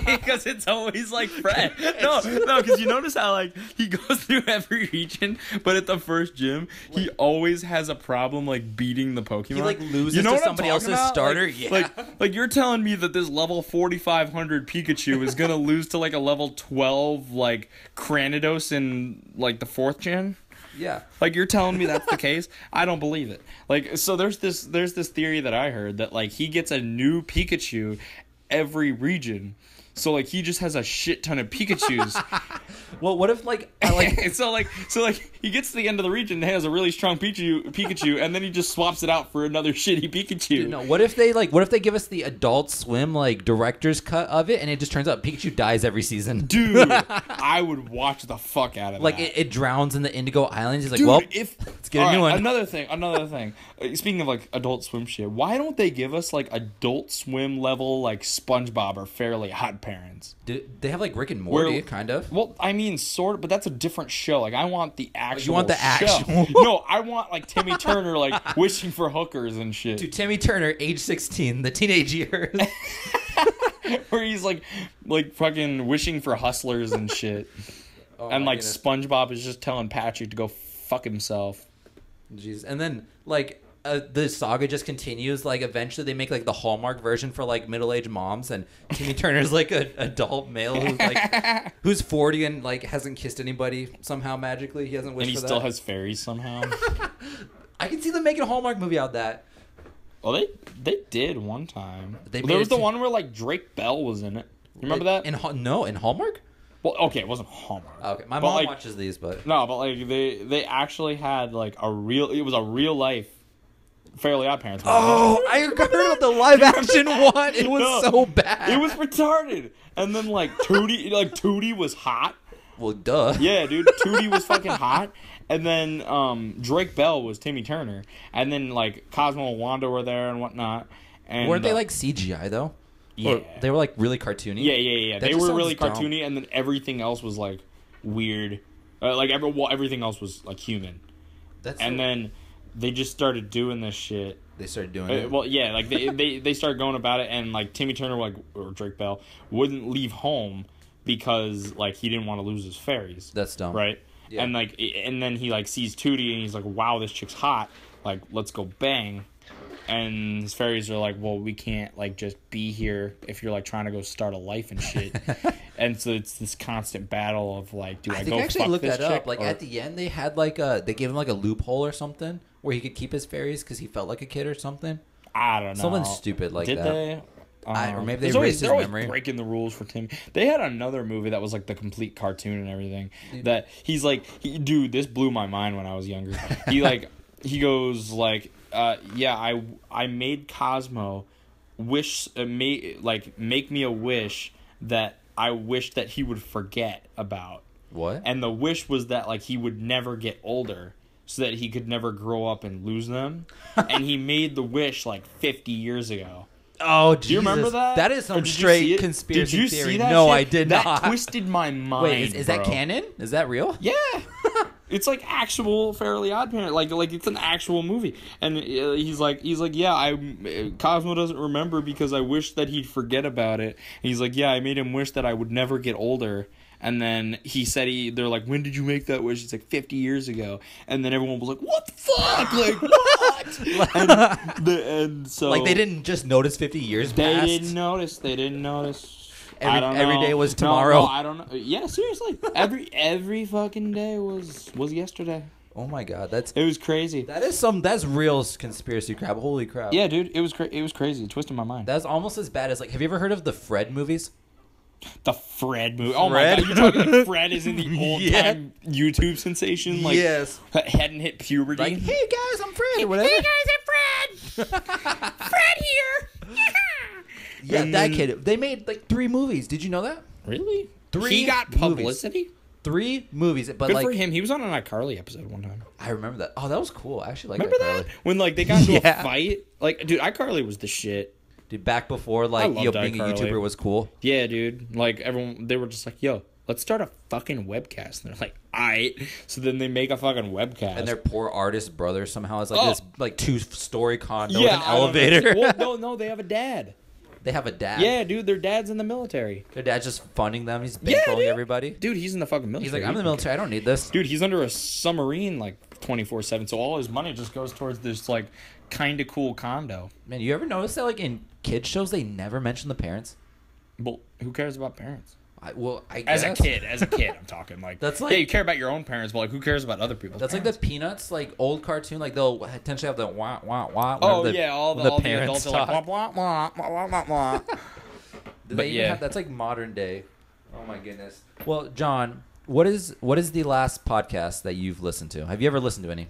Because it's always like Fred. No, because you notice how like he goes through every region, but at the first gym, he always has a problem like beating the Pokemon. He, like, loses You know to what I'm somebody talking else's about? starter? Like, Yeah. like you're telling me that this level 4500 Pikachu is gonna lose to like a level 12 like Cranidos in like the 4th gen? Yeah. Like, you're telling me that's the case? I don't believe it. Like, so there's this theory that I heard that like he gets a new Pikachu every region. So like he just has a shit ton of Pikachus. Well, what if, like, so he gets to the end of the region and has a really strong Pikachu and then he just swaps it out for another shitty Pikachu. Dude, no, what if they give us the Adult Swim, like, director's cut of it, and it just turns out Pikachu dies every season? Dude, I would watch the fuck out of Like, that. it drowns in the Indigo Islands. He's like, Dude, well, let's get a new one. Another thing. Speaking of like Adult Swim shit, why don't they give us like Adult Swim level like SpongeBob or Fairly Odd Parents? They have, like, Rick and Morty, kind of. Well, I mean, sort of, but that's a different show. Like, I want the actual. You want the show. actual? No, I want like Timmy Turner like wishing for hookers and shit. Dude, Timmy Turner, age 16, the teenage years. Where he's like fucking wishing for hustlers and shit. Oh, and my like goodness. SpongeBob is just telling Patrick to go fuck himself. Jeez. And then, like, the saga just continues. Like, eventually they make, like, the Hallmark version for, like, middle-aged moms, and Timmy Turner's, like, an adult male who's, like, who's 40 and, like, hasn't kissed anybody somehow magically. He hasn't wished And he for still that. has fairies somehow. I can see them making a Hallmark movie out of that. Well, they did one time. They There made was it the to- one where like Drake Bell was in it. You remember that? In Hallmark? Well, okay, it wasn't Hallmark. Okay, my But, mom like, watches these, but No, but like they actually had like it was a real life Fairly Odd Parents. I heard about the live action one. It was No, so bad. It was retarded. And then like Tootie was hot. Well, duh. Yeah, dude, Tootie was fucking hot. And then Drake Bell was Timmy Turner. And then like Cosmo and Wanda were there and whatnot. And Weren't they like CGI though? yeah. They were like really cartoony. Yeah. That They just were sounds really dumb. cartoony, and then everything else was like weird. Everything else was like human. That's And so- then they just started doing this shit. They started doing it. Well, yeah, like they started going about it, and like Timmy Turner, like, or Drake Bell, wouldn't leave home because like he didn't want to lose his fairies. That's dumb, right? Yeah. And then he like sees Tootie, and he's like, "Wow, this chick's hot. Like, let's go bang." And his fairies are like, "Well, we can't like just be here if you're like trying to go start a life and shit." And so it's this constant battle of like, do I think go I actually fuck looked this that chick? up. Like or- at the end, they had like they gave him like a loophole or something where he could keep his fairies because he felt like a kid or something. I don't know. Something stupid like Did that. they? Or maybe they they're erased his always memory. breaking the rules for Timmy. They had another movie that was like the complete cartoon and everything. That he's like, dude, this blew my mind when I was younger. He goes like, yeah, I made Cosmo make me a wish that I wish that he would forget about. What? And the wish was that like he would never get older, so that he could never grow up and lose them. And he made the wish like 50 years ago. Oh, Jesus. Do you remember that? That is Or some did you see straight it? conspiracy Did you theory. see that No, shit? I did that not. That twisted my mind. Wait, is that bro. canon? Is that real? Yeah. It's like actual Fairly Odd Parent, like it's an actual movie, and he's like, yeah, Cosmo doesn't remember because I wish that he'd forget about it. And he's like, yeah, I made him wish that I would never get older. And then he said they're like, when did you make that wish? He's like 50 years ago. And then everyone was like, what the fuck? Like, what? and so Like they didn't just notice 50 years They passed? didn't notice. Every day was tomorrow. No, I don't know. Yeah, seriously. Every fucking day was yesterday. Oh my god, It was crazy. that's real conspiracy crap. Holy crap. Yeah, dude, it was crazy. It twisted my mind. That's almost as bad as like have you ever heard of the Fred movies? The Fred movie. Oh Fred? my god, you're talking Fred is in the old Yeah. time YouTube sensation? Like, Yes. hadn't hit puberty. Like, hey guys, I'm Fred or whatever. Hey guys, I'm Fred. Fred here. Yeah, And that then- kid. They made like 3 movies. Did you know that? Really? 3 He got movies. publicity? 3 movies. But Good like for him. He was on an iCarly episode one time. I remember that. Oh, that was cool. I actually like Remember that. that? When like they got into Yeah. a fight? Like, dude, iCarly was the shit. Dude, back before like loved being a iCarly. YouTuber was cool. Yeah, dude. Like everyone, they were just like, "Yo, let's start a fucking webcast." And they're like, "Aight." So then they make a fucking webcast. And their poor artist brother somehow has like Oh. this like 2-story condo yeah, with an I don't know. elevator. Well, no, they have a dad. They have a dad. Yeah, dude, their dad's in the military. Their dad's just funding them. He's Yeah, bankrolling dude. everybody. Dude, he's in the fucking military. He's like, I'm in the military. I don't need this. Dude, he's under a submarine like 24/7. So all his money just goes towards this like kind of cool condo. Man, you ever notice that like in kids shows they never mention the parents? Well, who cares about parents? I As guess. a kid, I'm talking like That's like- yeah, you care about your own parents, but like who cares about other people's? That's parents? like the Peanuts like old cartoon. Like they'll potentially have the wah wah wah. Oh whenever yeah, all when the parents adults are like talk. wah wah wah wah wah wah. Do But they even yeah. have, that's like modern day. Oh my goodness. Well, John, what is the last podcast that you've listened to? Have you ever listened to any?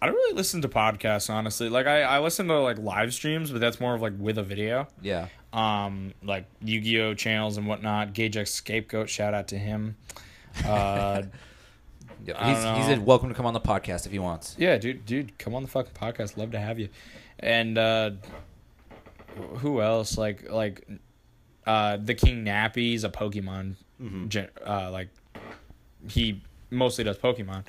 I don't really listen to podcasts, honestly. Like I listen to like live streams, but that's more of like with a video. Yeah. Like Yu-Gi-Oh channels and whatnot. Gage X Scapegoat, shout out to him. I don't He's know. welcome to come on the podcast if he wants. Yeah, dude, come on the fucking podcast. Love to have you. And who else? Like the King Nappy's a Pokemon. Like he mostly does Pokemon.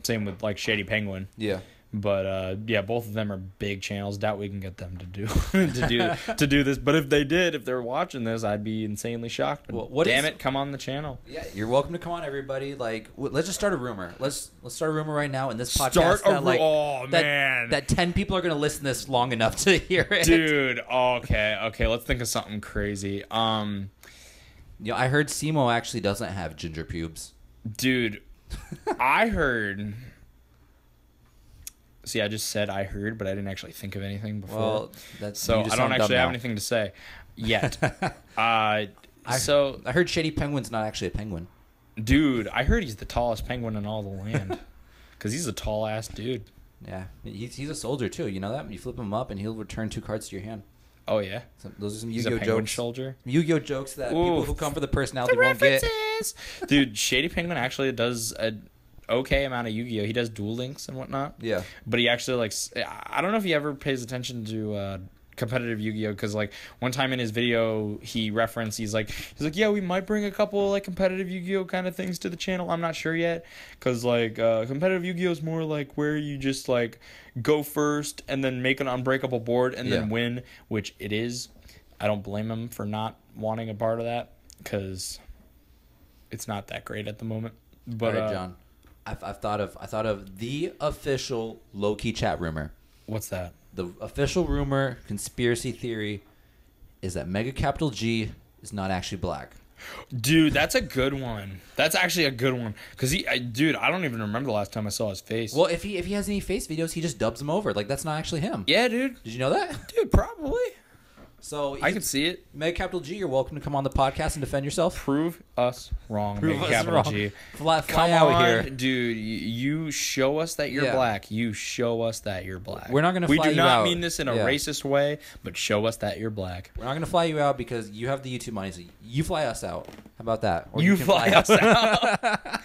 Same with like Shady Penguin. Yeah. But yeah, both of them are big channels. Doubt we can get them to do to do this. But if they're watching this, I'd be insanely shocked. Well, Damn it, come on the channel. Yeah, you're welcome to come on, everybody. Like, let's just start a rumor. Let's start a rumor right now in this podcast. Start a that, like, oh that, man, that 10 people are gonna listen this long enough to hear it. dude. Okay. Let's think of something crazy. You know, I heard Simo actually doesn't have ginger pubes. Dude, I heard. See, I just said I heard, but I didn't actually think of anything before. Well, that's so you just I don't sound dumb actually have now. anything to say yet. I So, heard Shady Penguin's not actually a penguin. dude, I heard he's the tallest penguin in all the land. Because he's a tall ass dude. Yeah, he's a soldier too. You know that? You flip him up and he'll return 2 cards to your hand. Oh yeah, So those are some he's a Yu-Gi-Oh penguin jokes. soldier. Yu-Gi-Oh jokes that people Oof. who come for the personality won't get. Dude, Shady Penguin actually does a okay amount of Yu-Gi-Oh. He does Duel Links and whatnot. Yeah. But he actually I don't know if he ever pays attention to competitive Yu-Gi-Oh, because like one time in his video he referenced, he's like yeah, we might bring a couple like competitive Yu-Gi-Oh kind of things to the channel. I'm not sure yet, because like competitive Yu-Gi-Oh is more like where you just like go first and then make an unbreakable board and then win, which it is. I don't blame him for not wanting a part of that, because it's not that great at the moment. But all right, John, I thought of the official low-key chat rumor. What's that? The official rumor, conspiracy theory, is that Mega Capital G is not actually black. Dude, that's a good one. That's actually a good one. Because dude, I don't even remember the last time I saw his face. Well, if he has any face videos, he just dubs them over. Like, that's not actually him. Yeah, dude. Did you know that? Dude, probably. So I can see it. Mega Capital G, you're welcome to come on the podcast and defend yourself. Prove us wrong, Prove Mega us Capital wrong. G. Fly Come out on, here. dude. You show us that you're Yeah. black. You show us that you're black. We're not gonna We fly do you not out. mean this in a Yeah. racist way, but show us that you're black. We're not going to fly you out because you have the YouTube money. So you fly us out. How about that? Or You can fly us out.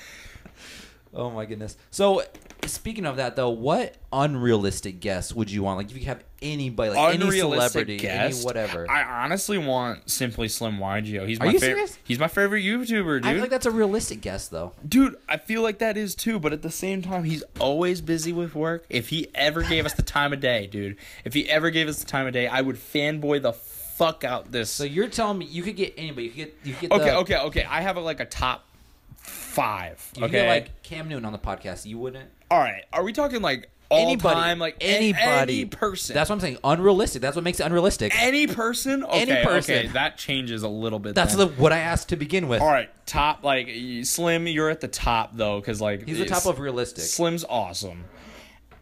Oh, my goodness. So, speaking of that, though, what unrealistic guess would you want? Like, if you could have anybody, like any celebrity, any whatever. I honestly want Simply Slim YGO. He's Are my you favorite. serious? He's my favorite YouTuber, dude. I feel like that's a realistic guess, though. Dude, I feel like that is too, but at the same time, he's always busy with work. If he ever gave us the time of day, dude, if he ever gave us the time of day, I would fanboy the fuck out this. So you're telling me you could get anybody. You could get Okay. I have like a top 5. You could get like Cam Newton on the podcast. You wouldn't? All right. Are we talking like all Anybody. time? Like Anybody. any person? That's what I'm saying. Unrealistic. That's what makes it unrealistic. Any person? Okay, Any person. Okay, that changes a little bit. That's then. what I asked to begin with. All right, top, like Slim, you're at the top though, because like He's the top of realistic. Slim's awesome,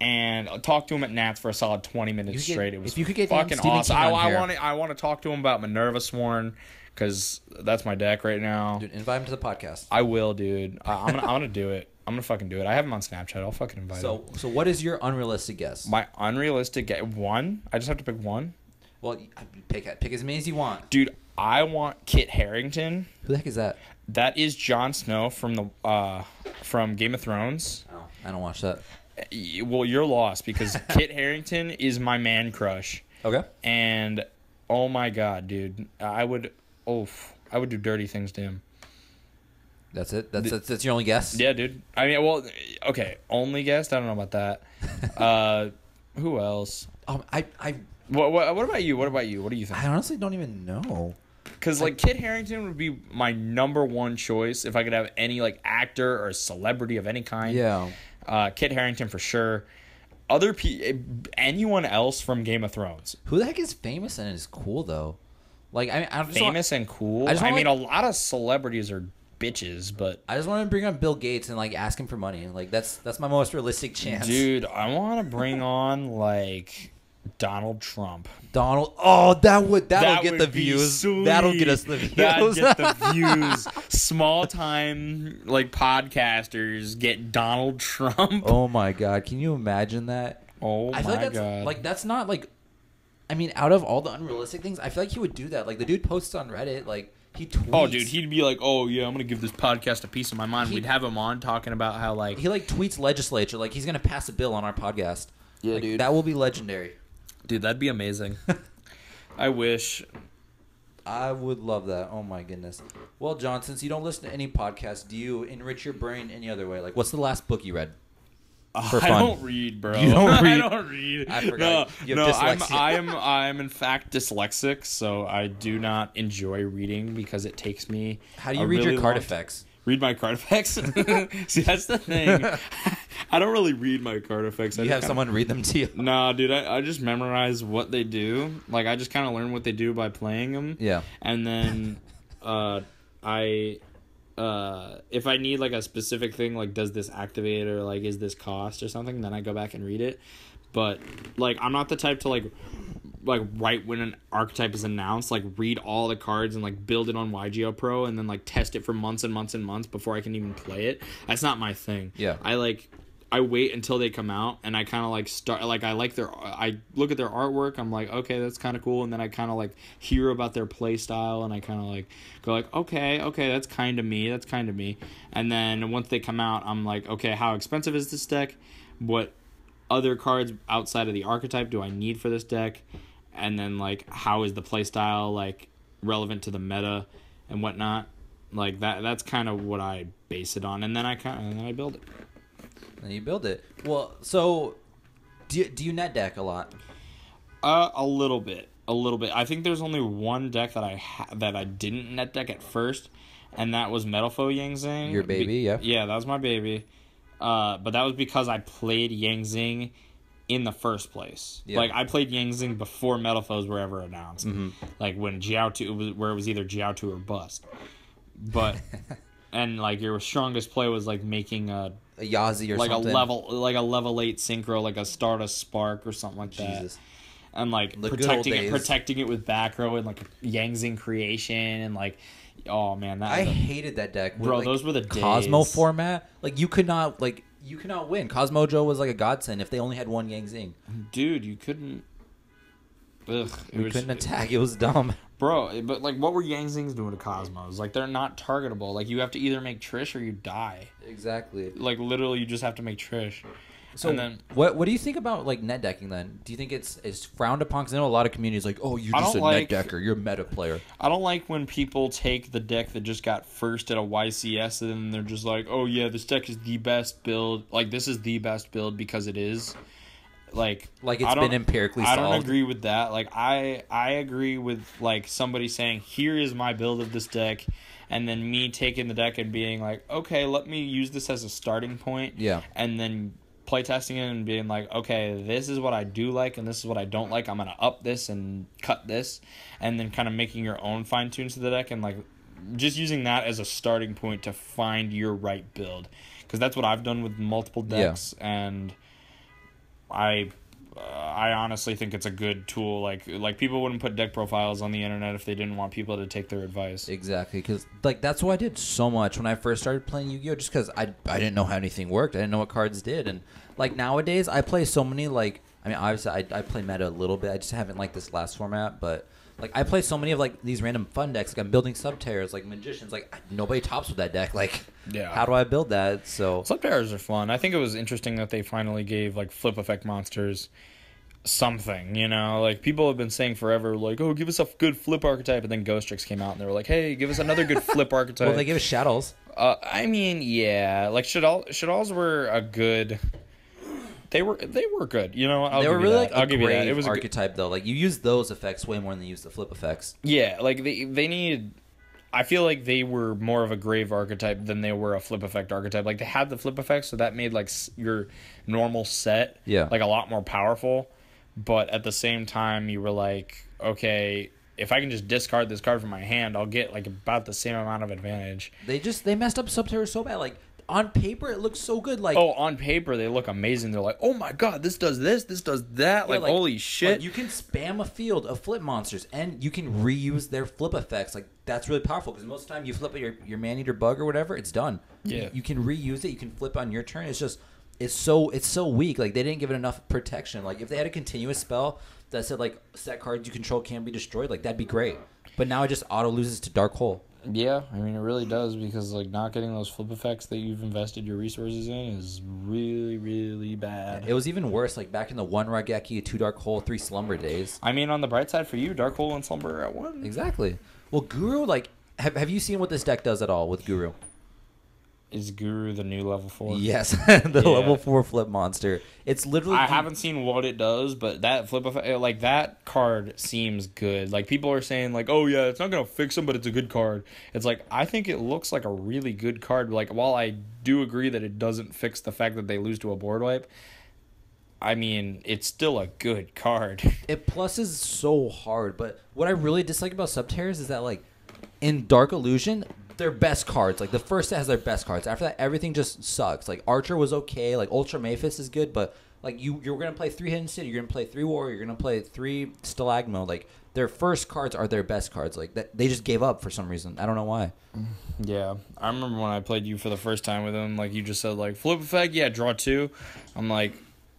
and I talked to him at Nats for a solid 20 minutes straight. It was if you could get fucking Stephen awesome. King on here. I want to talk to him about Minerva Sworn, because that's my deck right now. Dude, invite him to the podcast. I will, dude. I'm gonna do it. I'm gonna fucking do it. I have him on Snapchat. I'll fucking invite him. So what is your unrealistic guess? My unrealistic one. I just have to pick one. Well, pick as many as you want. Dude, I want Kit Harington. Who the heck is that? That is Jon Snow from Game of Thrones. Oh, I don't watch that. Well, you're lost, because Kit Harington is my man crush. Okay. And oh my god, dude, I would do dirty things to him. That's it. That's your only guess. Yeah, dude. I mean, well, okay, only guessed. I don't know about that. Who else? I What about you? What do you think? I honestly don't even know. Because like Kit Harington would be my number one choice if I could have any like actor or celebrity of any kind. Yeah. Kit Harington for sure. Anyone else from Game of Thrones. Who the heck is famous and is cool though? Like I mean, Famous and cool. I mean, a lot of celebrities are bitches, but I just want to bring on Bill Gates and like ask him for money. Like that's my most realistic chance. dude, I want to bring on like Donald Trump. Donald. Oh, that'll get would the be views. sweet. That'll get us the views. That'd get the views. Small time like podcasters get Donald Trump. Oh my god, can you imagine that? Oh I feel my like god. that's not like. I mean, out of all the unrealistic things, I feel like he would do that. Like the dude posts on Reddit, like he tweets. Oh, dude, he'd be like, "Oh yeah, I'm gonna give this podcast a piece of my mind." We'd have him on talking about how like he like tweets legislature, like he's gonna pass a bill on our podcast. Yeah, like, dude. that will be legendary. Dude, that'd be amazing. I wish. I would love that. Oh my goodness. Well, John, since you don't listen to any podcasts, do you enrich your brain any other way? Like, what's the last book you read? For I fun. don't read, bro. You don't read? I don't read. I forgot. No, You have dyslexia. I'm in fact dyslexic, so I do not enjoy reading because it takes me. How do you read your card effects? Read my card effects. See, that's the thing. I don't really read my card effects. You have someone read them to you. Nah, dude, I just memorize what they do. Like, I just kind of learn what they do by playing them. Yeah. And then if I need, like, a specific thing, like, does this activate or, like, is this cost or something, then I go back and read it. But, like, I'm not the type to, like right when an archetype is announced, like, read all the cards and, like, build it on YGO Pro and then, like, test it for months and months and months before I can even play it. That's not my thing. Yeah. I wait until they come out and I kind of like start like I look at their artwork. I'm like, okay, that's kind of cool, and then I kind of like hear about their play style and I kind of like go like, okay, that's kind of me, and then once they come out, I'm like, okay, how expensive is this deck? What other cards outside of the archetype do I need for this deck? and then like how is the playstyle like relevant to the meta and whatnot. Like that's kind of what I base it on, and then I build it. And you build it. Well, so do you net deck a lot? A little bit. I think there's only one deck that I didn't net deck at first, and that was Metalfoe Yangzing. Your baby, yeah. Yeah, that was my baby. But that was because I played Yangzing in the first place. Yeah. Like I played Yangzing before Metalfoes were ever announced. Mm-hmm. Like when Jiaotu where it was either Jiaotu or bust. But and like your strongest play was like making a Yazi or like something. a level 8 synchro, like a Stardust Spark or something like that. Jesus. And like The protecting it with back row and like Yangzing creation and like, oh man, I hated that deck. Bro, like, those were the Cosmo days. format. Like you could not win. Cosmo Joe was like a godsend if they only had one Yangzing. Dude, you couldn't. Ugh, You couldn't attack. It was dumb. Bro, but like, what were Yangzings doing to Cosmos? Like, they're not targetable. Like, you have to either make Trish or you die. Exactly. Like, literally, you just have to make Trish. So and then, what do you think about like net decking then? Do you think it's frowned upon? Because I know a lot of communities like, oh, you're just a net decker, you're a meta player. I don't like when people take the deck that just got first at a YCS and then they're just like, oh yeah, this deck is the best build. Like, this is the best build because it is. Like it's been empirically solved. I don't agree with that. Like I agree with like somebody saying, here is my build of this deck, and then me taking the deck and being like, okay, let me use this as a starting point. Yeah. And then playtesting it and being like, okay, this is what I do like and this is what I don't like. I'm gonna up this and cut this, and then kind of making your own fine tunes to the deck and like just using that as a starting point to find your right build, because that's what I've done with multiple decks. And I honestly think it's a good tool. Like people wouldn't put deck profiles on the internet if they didn't want people to take their advice. Exactly, because like that's what I did so much when I first started playing Yu-Gi-Oh. Just because I didn't know how anything worked. I didn't know what cards did, and like nowadays I play so many like I mean obviously I play meta a little bit. I just haven't liked this last format, but like I play so many of like these random fun decks. Like I'm building Subterrors, like Magicians. Like nobody tops with that deck. Like yeah, how do I build that? So Subterrors are fun. I think it was interesting that they finally gave like flip effect monsters something, you know, like people have been saying forever, like, oh, give us a good flip archetype, and then Ghost Tricks came out and they were like, hey, give us another good flip archetype. Well, they gave us Shadows. I mean, yeah, like Shadows were a good. They were good, you know. They were really like I'll give you that. It was archetype though. Like you use those effects way more than you use the flip effects. Yeah, like they needed. I feel like they were more of a grave archetype than they were a flip effect archetype. Like they had the flip effects, so that made like your normal set like a lot more powerful. But at the same time, you were like, okay, if I can just discard this card from my hand, I'll get like about the same amount of advantage. They messed up Subterror so bad. Like on paper, it looks so good. Like on paper, they look amazing. They're like, oh my god, this does this does that. Yeah, like holy shit! Like, you can spam a field of flip monsters, and you can reuse their flip effects. Like that's really powerful because most of the time you flip your man-eater bug or whatever, it's done. Yeah, you can reuse it. You can flip on your turn. It's just. It's so weak. Like they didn't give it enough protection. Like if they had a continuous spell that said like set cards you control can't be destroyed, like that'd be great. But now it just auto loses to Dark Hole. Yeah, I mean it really does, because like not getting those flip effects that you've invested your resources in is really really bad. It was even worse like back in the 1 Raigeki, 2 Dark Hole, 3 Slumber days. I mean on the bright side for you, Dark Hole and Slumber are at 1. Exactly. Well, Guru, like have you seen what this deck does at all with Guru? Is Guru the new level 4? Yes, the level 4 flip monster. It's literally. I haven't seen what it does, but that flip effect, like that card seems good. Like people are saying, like, oh yeah, it's not gonna fix him, but it's a good card. It's like I think it looks like a really good card. Like while I do agree that it doesn't fix the fact that they lose to a board wipe, I mean it's still a good card. It pluses so hard, but what I really dislike about Subterrors is that like in Dark Illusion. Their best cards, like the first set has their best cards. After that, everything just sucks. Like Archer was okay, like Ultra Maphis is good, but like you're gonna play 3 Hidden City, you're gonna play 3 Warrior, you're gonna play 3 Stalagmo. Like their first cards are their best cards. Like that, they just gave up for some reason. I don't know why. Yeah, I remember when I played you for the first time with him. Like you just said, like flip effect, yeah, draw 2. I'm like,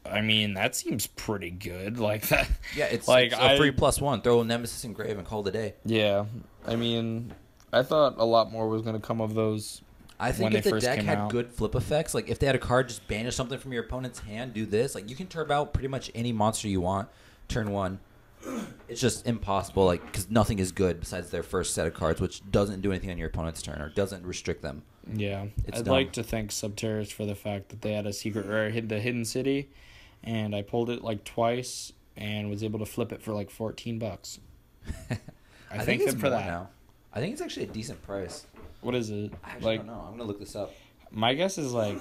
I mean that seems pretty good. Like that. Yeah, it's like a 3+1. Throw Nemesis and Grave and call it a day. Yeah, I mean. I thought a lot more was going to come of those. I think if the deck had good flip effects, like if they had a card just banish something from your opponent's hand, do this, like you can turn out pretty much any monster you want, turn 1. it's just impossible, like, because nothing is good besides their first set of cards, which doesn't do anything on your opponent's turn or doesn't restrict them. Yeah, It's I'd dumb. like to thank Subterrace for the fact that they had a secret rare, the Hidden City, and I pulled it like twice and was able to flip it for like $14. I thank it's them for more that. now. I think it's actually a decent price. What is it? I actually Like, don't know. I'm gonna look this up. my guess is like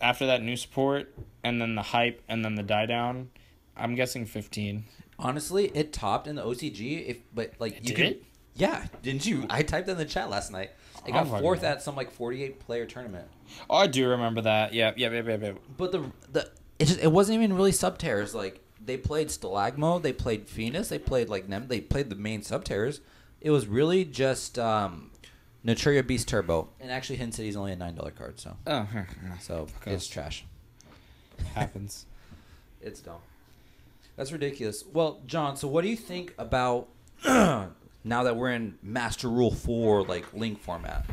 after that new support and then the hype and then the die down, I'm guessing 15. Honestly, it topped in the OCG. But like you Did can, it? yeah, didn't you? I typed in the chat last night. It got fucking fourth hell. at some like 48 player tournament. Oh, I do remember that. Yeah. But it wasn't even really subterrors. Like they played Stalagmo, they played Venus, they played like they played the main subterrors. It was really just Naturia Beast Turbo, and actually Hidden City is only a $9 card, so Of course. it's trash. Happens. It's dumb. That's ridiculous. Well, John, so what do you think about now that we're in Master Rule 4 like link format?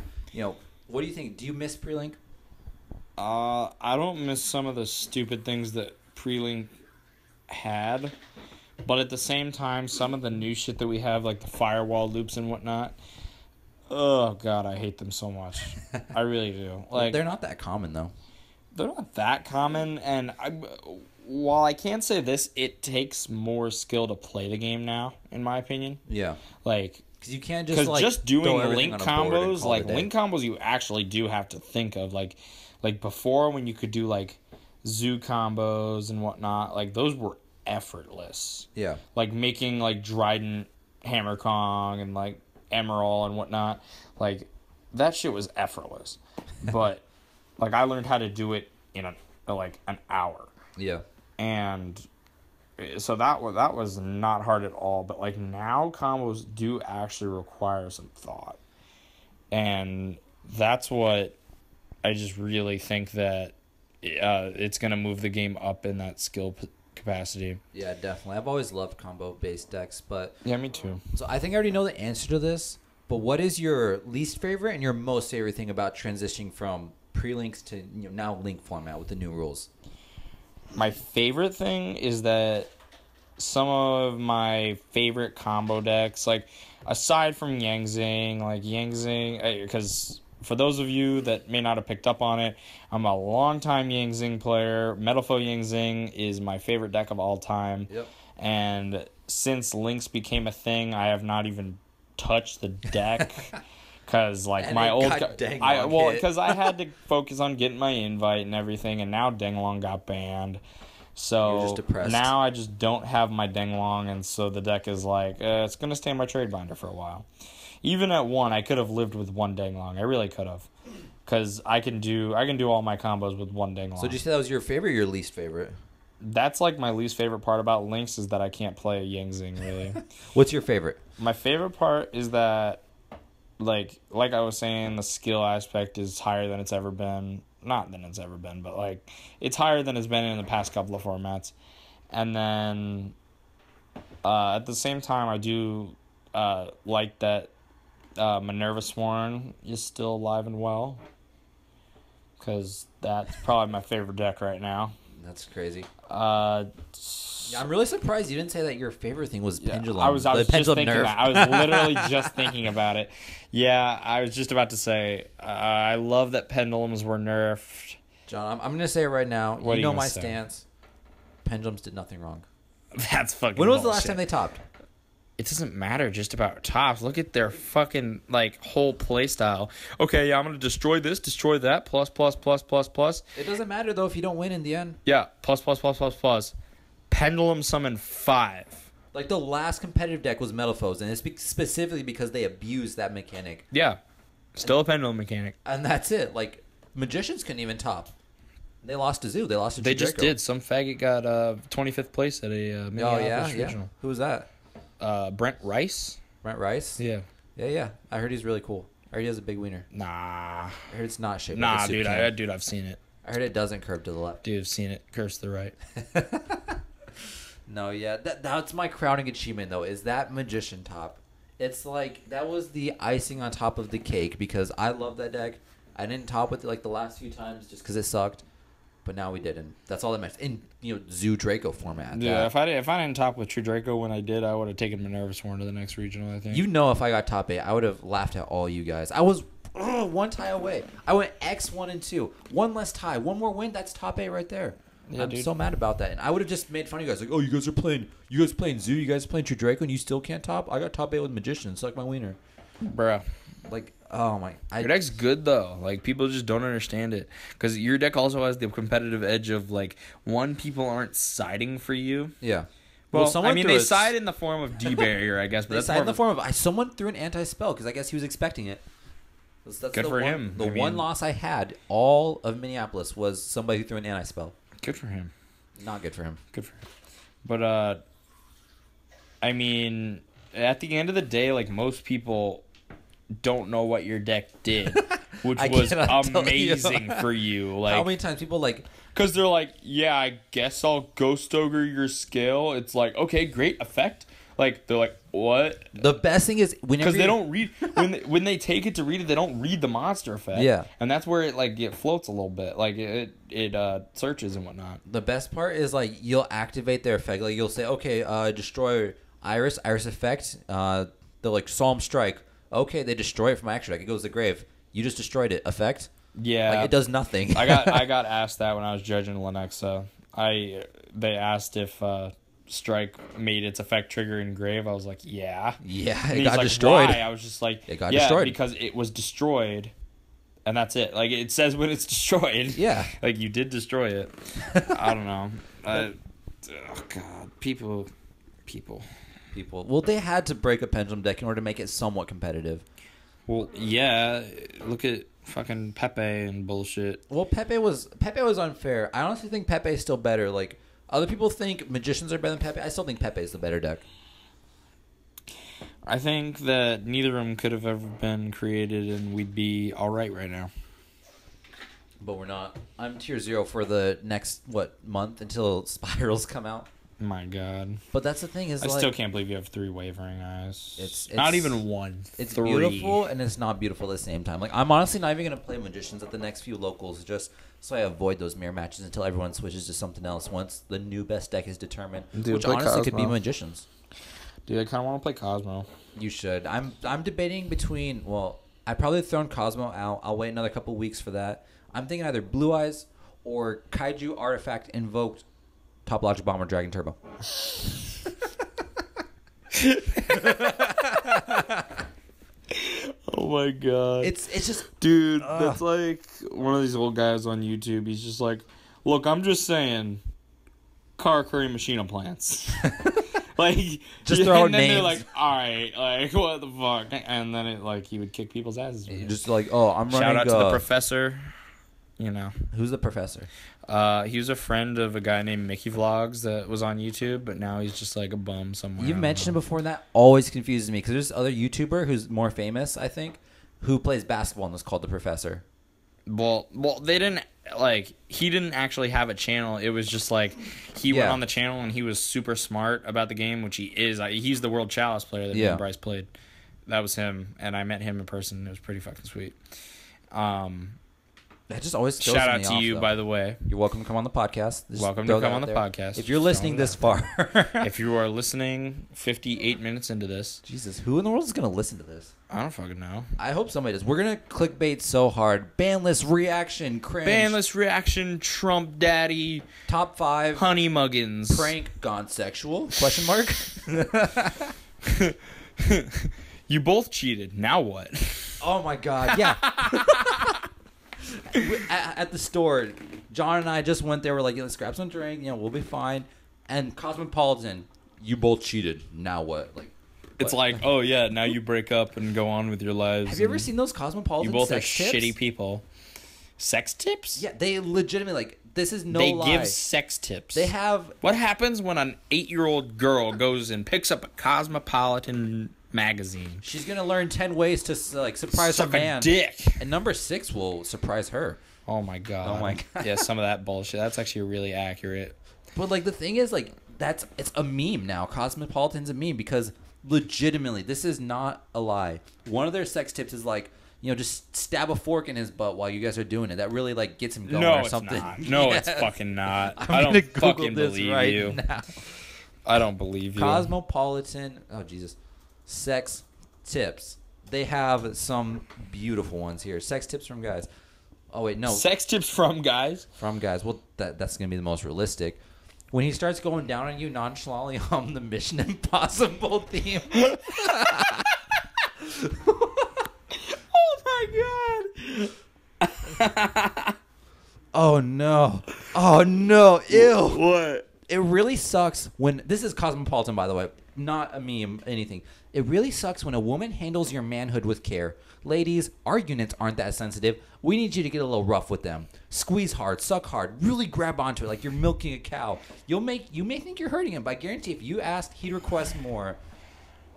What do you think? Do you miss pre-link? I don't miss some of the stupid things that pre-link had, but at the same time, some of the new shit that we have, like the firewall loops and whatnot. Oh god, I hate them so much. I really do. Like They're not that common though. they're not that common, and while I can't say this, it takes more skill to play the game now, in my opinion. Yeah, Like. because you can't Because just like just throw doing everything link on a board and combos, call it like a day. link combos, you actually do have to think of like before when you could do like zoo combos and whatnot. Like those were effortless. Yeah, Like making like Dryden, Hammer Kong, and like Emerald and whatnot. Like that shit was effortless. But like I learned how to do it in an hour, yeah. and so that was not hard at all. But like now combos do actually require some thought, and that's what I just really think that it's gonna move the game up in that skill capacity. Yeah, definitely. I've always loved combo-based decks, but Yeah, me too. so I think I already know the answer to this. But what is your least favorite and your most favorite thing about transitioning from pre-links to now link format with the new rules? My favorite thing is that some of my favorite combo decks, like aside from Yangzing, because for those of you that may not have picked up on it, I'm a longtime Yangzing player. Metalfoe Yangzing is my favorite deck of all time. Yep. And since links became a thing, I have not even touched the deck. Because like And my it old, got Danglong hit. because I had to focus on getting my invite and everything, and now Danglong got banned, so You're just depressed. now I just don't have my Danglong, and so the deck is like it's gonna stay in my trade binder for a while. Even at one, I could have lived with one Danglong. I really could have, because I can do all my combos with one Danglong. So did you say that was your favorite or your least favorite? That's like my least favorite part about links is that I can't play Yangzing really. What's your favorite? My favorite part is that, like I was saying, the skill aspect is higher than it's ever been. Not than it's ever been, but like it's higher than it's been in the past couple of formats. And then at the same time, I do like that Minerva Sworn is still alive and well, because that's probably my favorite deck right now. That's crazy. Yeah, I'm really surprised you didn't say that your favorite thing was Pendulum. I was the just Pendulum thinking nerf. that. I was literally just thinking about it. Yeah, I was just about to say, I love that pendulums were nerfed. John, I'm going to say it right now. What are You you know gonna my say? stance. Pendulums did nothing wrong. That's fucking When was the last bullshit. time they topped? It doesn't matter just about tops. Look at their fucking like whole play style. Okay, yeah, I'm gonna destroy this, destroy that, plus. It doesn't matter, though, if you don't win in the end. Yeah, plus. Pendulum summon 5. Like, the last competitive deck was Metalfoes, and it's specifically because they abused that mechanic. Yeah, still a pendulum mechanic. And that's it. Like, Magicians couldn't even top. They lost to Zoo. They lost to They just Chidrico. did. Some faggot got 25th place at a Oh, Minneapolis yeah? regional. Who was that? Brent Rice. Brent Rice? Yeah. Yeah. I heard he's really cool. I heard he has a big wiener. Nah. I heard it's not shaped Nah, like a soup dude. can. I've seen it. I heard it doesn't curve to the left. Dude, I've seen it. Curse to the right. No, yeah. That's my crowning achievement, though, is that Magician top. It's like, that was the icing on top of the cake, because I love that deck. I didn't top with it, like, the last few times just because it sucked. But now we didn't. That's all that matters. In Zoo Draco format. Yeah, if I didn't top with True Draco when I did, I would have taken Minerva Sworn to the next regional, I think. If I got top 8, I would have laughed at all you guys. I was one tie away. I went X 1 and 2. One less tie. One more win. That's top 8 right there. Yeah, I'm so mad about that. And I would have just made fun of you guys. Like, oh, you guys playing Zoo. You guys playing True Draco and you still can't top? I got top 8 with Magician. Suck my wiener. Bruh. Like, oh my. Your deck's good, though. Like, people just don't understand it. Because your deck also has the competitive edge of, like, one, people aren't siding for you. Yeah. Well, they side in the form of D-Barrier, I guess. But they that's side in the form of someone threw an anti-spell because I guess he was expecting it. That's good for him. The one loss I had all of Minneapolis was somebody who threw an anti-spell. Good for him. Not good for him. Good for him. But, I mean, at the end of the day, like, most people don't know what your deck did, which was amazing for you. Like, how many times people like... Because they're like, yeah, I guess I'll Ghost Ogre your scale. It's like, okay, great effect. Like, they're like, what? The best thing is because they don't read when they take it to read it, they don't read the monster effect. Yeah, and that's where it floats a little bit, like it searches and whatnot. The best part is like you'll activate their effect. Like you'll say, okay, destroy Iris effect. They're like Psalm Strike. Okay, they destroy it from my action deck. It goes to the grave. You just destroyed it. Effect. Yeah, like it does nothing. I got asked that when I was judging Lenexa. They asked if Strike made its effect trigger in grave. I was like, yeah. Yeah, it got destroyed. Why? I was just like, it got destroyed. Because it was destroyed, and that's it. Like, it says when it's destroyed. Yeah. Like, you did destroy it. I don't know. Oh, God. People. Well, they had to break a Pendulum deck in order to make it somewhat competitive. Well, yeah. Look at fucking Pepe and bullshit. Well, Pepe was unfair. I honestly think Pepe is still better. Like, other people think Magicians are better than Pepe. I still think Pepe is the better deck. I think that neither of them could have ever been created, and we'd be all right now. But we're not. I'm tier 0 for the next, month until Spirals come out. My God. But that's the thing is, I still can't believe you have 3 Wavering Eyes. It's not even 1. It's 3. beautiful, and it's not beautiful at the same time. Like, I'm honestly not even going to play Magicians at the next few locals just so I avoid those mirror matches until everyone switches to something else once the new best deck is determined, which honestly could be Magicians. Dude, I kind of want to play Cosmo. You should. I'm debating between, I'd probably thrown Cosmo out. I'll wait another couple weeks for that. I'm thinking either Blue Eyes or Kaiju Artifact Invoked Top Logic Bomber Dragon Turbo. Oh my God. It's just, dude, that's like one of these old guys on YouTube. He's just like, look, I'm just saying car curry machine plants. Like, just throw out and then names. They're like, all right, like, what the fuck? And then he would kick people's asses. Just like, I'm running. Shout out to the professor. You know. Who's the professor? He was a friend of a guy named Mickey Vlogs that was on YouTube, but now he's just like a bum somewhere. You've mentioned him before, and that always confuses me because there's this other YouTuber who's more famous, I think, who plays basketball and is called the professor. Well, they didn't he didn't actually have a channel. It was just like he went on the channel and he was super smart about the game, which he is. He's the World Chalice player that me and Bryce played. That was him, and I met him in person. It was pretty fucking sweet. That just always throws shout out me to off, you, though. by the way. You're welcome to come on the podcast. Welcome to come on the podcast. If you're listening this far. If you are listening 58 minutes into this. Jesus, who in the world is going to listen to this? I don't fucking know. I hope somebody does. We're going to clickbait so hard. Banlist reaction, cringe. Banlist reaction, Trump daddy. Top 5. Honey muggins. Prank gone sexual? Question mark? You both cheated. Now what? Oh my God. Yeah. At the store, John and I just went there. We're like, let's grab some drink. We'll be fine. And Cosmopolitan, you both cheated. Now what? Like, it's like, oh yeah, now you break up and go on with your lives. Have you ever seen those Cosmopolitan? You both sex are tips? shitty people. Sex tips? Yeah, they legitimately this is no lie. They give sex tips. They have. What happens when an 8-year-old girl goes and picks up a Cosmopolitan magazine? She's gonna learn 10 ways to surprise Suck her man. A dick. And number 6 will surprise her. Oh my God. Oh my God. Yeah, some of that bullshit. That's actually really accurate. But the thing is, it's a meme now. Cosmopolitan's a meme because legitimately, this is not a lie. One of their sex tips is just stab a fork in his butt while you guys are doing it. That really like gets him going No, or it's something. not. No, Yes. it's fucking not. I'm I gonna don't Google fucking this believe right you. now. I don't believe you. Cosmopolitan. Oh Jesus, sex tips. They have some beautiful ones here. Sex tips from guys. Oh wait, no. Sex tips from guys. From guys. Well, that's gonna be the most realistic. When he starts going down on you nonchalantly on the Mission Impossible theme. Oh my god. Oh no. Oh no. Ew. What? It really sucks when this is Cosmopolitan, by the way, not a meme, anything. It really sucks when a woman handles your manhood with care. Ladies, our units aren't that sensitive. We need you to get a little rough with them. Squeeze hard, suck hard, really grab onto it like you're milking a cow. You may think you're hurting him, but I guarantee if you asked, he'd request more.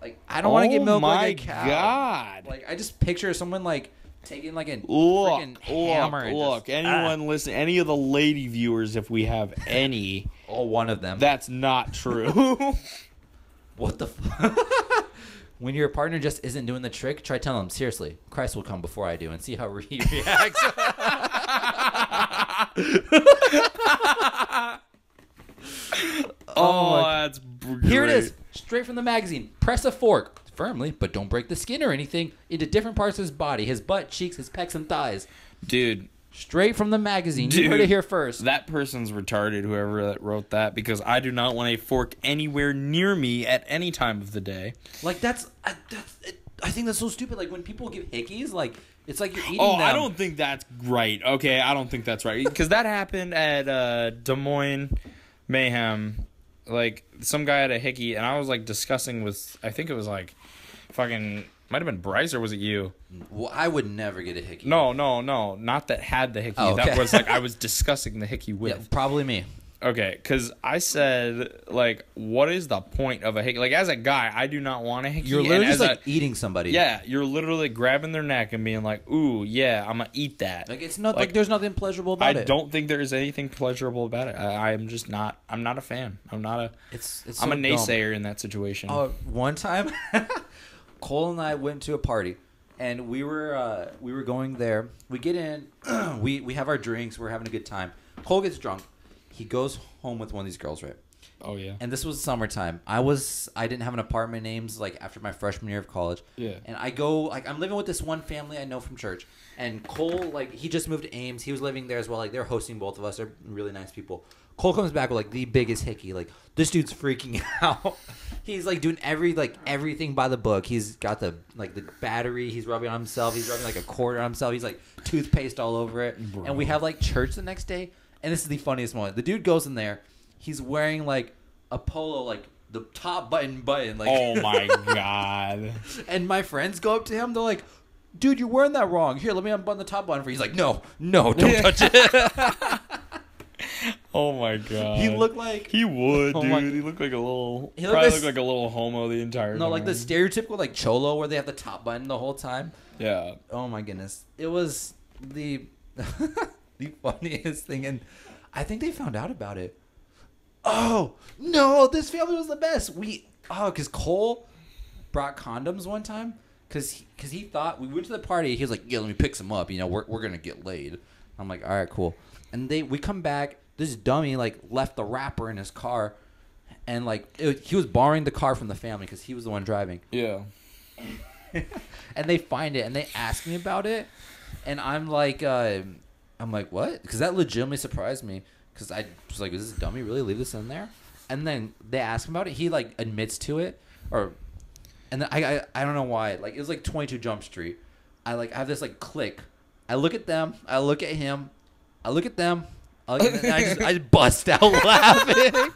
Like, I don't want to get milked like a cow. Oh my god. Like, I just picture someone like taking like a freaking hammer. And Look, just, anyone listen, any of the lady viewers, if we have any, oh, one of them. that's not true. What the When your partner just isn't doing the trick, try telling them, seriously, Christ will come before I do, and see how he reacts. Oh, that's great. Here it is, straight from the magazine. Press a fork, firmly, but don't break the skin or anything, into different parts of his body, his butt, cheeks, his pecs, and thighs. Dude. Straight from the magazine. You heard it here first. That person's retarded, whoever wrote that, because I do not want a fork anywhere near me at any time of the day. Like, I think that's so stupid. Like, when people give hickeys, like, it's like you're eating Oh, them. I don't think that's right. Okay, I don't think that's right. Because that happened at Des Moines Mayhem. Like, some guy had a hickey, and I was, like, discussing with, I think it was, like, fucking, might have been Bryce, or was it you? Well, I would never get a hickey. No, not that had the hickey. Oh, okay. That was, like, I was discussing the hickey with. Yeah, probably me. Okay, because I said, like, what is the point of a hickey? Like, as a guy, I do not want a hickey. You're literally just, as like, eating somebody. Yeah, you're literally grabbing their neck and being like, ooh, yeah, I'm going to eat that. Like, it's not, like, there's nothing pleasurable about it. I don't think there is anything pleasurable about it. I'm just not, I'm not a fan. I'm not a, It's I'm so a naysayer in that situation. Oh, one time, Cole and I went to a party, and we were going there. We get in, we have our drinks, we're having a good time. Cole gets drunk. He goes home with one of these girls, right? Oh, yeah. And this was summertime. I didn't have an apartment names like after my freshman year of college. Yeah. And I go, like, I'm living with this one family I know from church. And Cole, like, he just moved to Ames. He was living there as well. Like, they're hosting both of us. They're really nice people. Cole comes back with, like, the biggest hickey. Like, this dude's freaking out. He's, like, doing everything by the book. He's got the battery. He's rubbing on himself. He's rubbing, like, a quarter on himself. He's, like, toothpaste all over it. Bro. And we have, like, church the next day. And this is the funniest moment. The dude goes in there. He's wearing, like, a polo, like, the top button. Like, Oh, my God. And my friends go up to him. They're like, dude, you're wearing that wrong. Here, let me unbutton the top button for you. He's like, no, don't touch it. Oh, my God. He looked like... He would, Oh dude. my- He looked like a little, He looked probably like- looked like a little homo the entire time. No, like the stereotypical, like, cholo where they have the top button the whole time. Yeah. Oh, my goodness. It was the the funniest thing. And I think they found out about it. Oh, no, this family was the best. Because Cole brought condoms one time. Because he thought, we went to the party. He was like, yeah, let me pick some up. You know, we're going to get laid. I'm like, all right, cool. And we come back. This dummy, like, left the wrapper in his car. And, like, he was borrowing the car from the family because he was the one driving. Yeah. And they find it, and they ask me about it. And I'm like, what? Because that legitimately surprised me. Because I was like, is this dummy really leave this in there? And then they ask him about it. He, like, admits to it. And then I don't know why. Like, it was like 22 Jump Street. I have this, like, click. I look at them. I look at him. I look at them. And I just bust out laughing.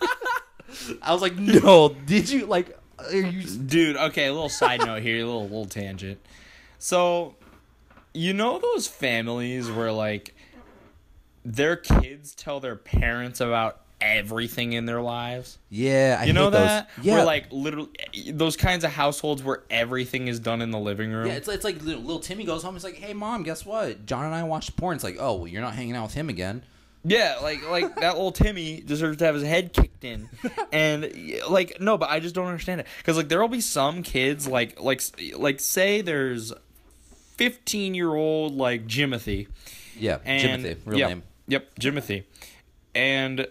I was like, no, did you, like, are you... Dude, okay, a little side note here, a little tangent. So, you know those families where, like, their kids tell their parents about everything in their lives? Yeah, I You know hate those. that? Yeah. Where, like, literally, those kinds of households where everything is done in the living room. Yeah, it's like little Timmy goes home. He's like, "Hey, mom, guess what? John and I watched porn." It's like, "Oh, well, you're not hanging out with him again." Yeah, like that little Timmy deserves to have his head kicked in, and like no, but I just don't understand it because like there will be some kids like say there's 15-year-old like Jimothy. Yeah, And Jimothy, real name. Yep, Jimothy. And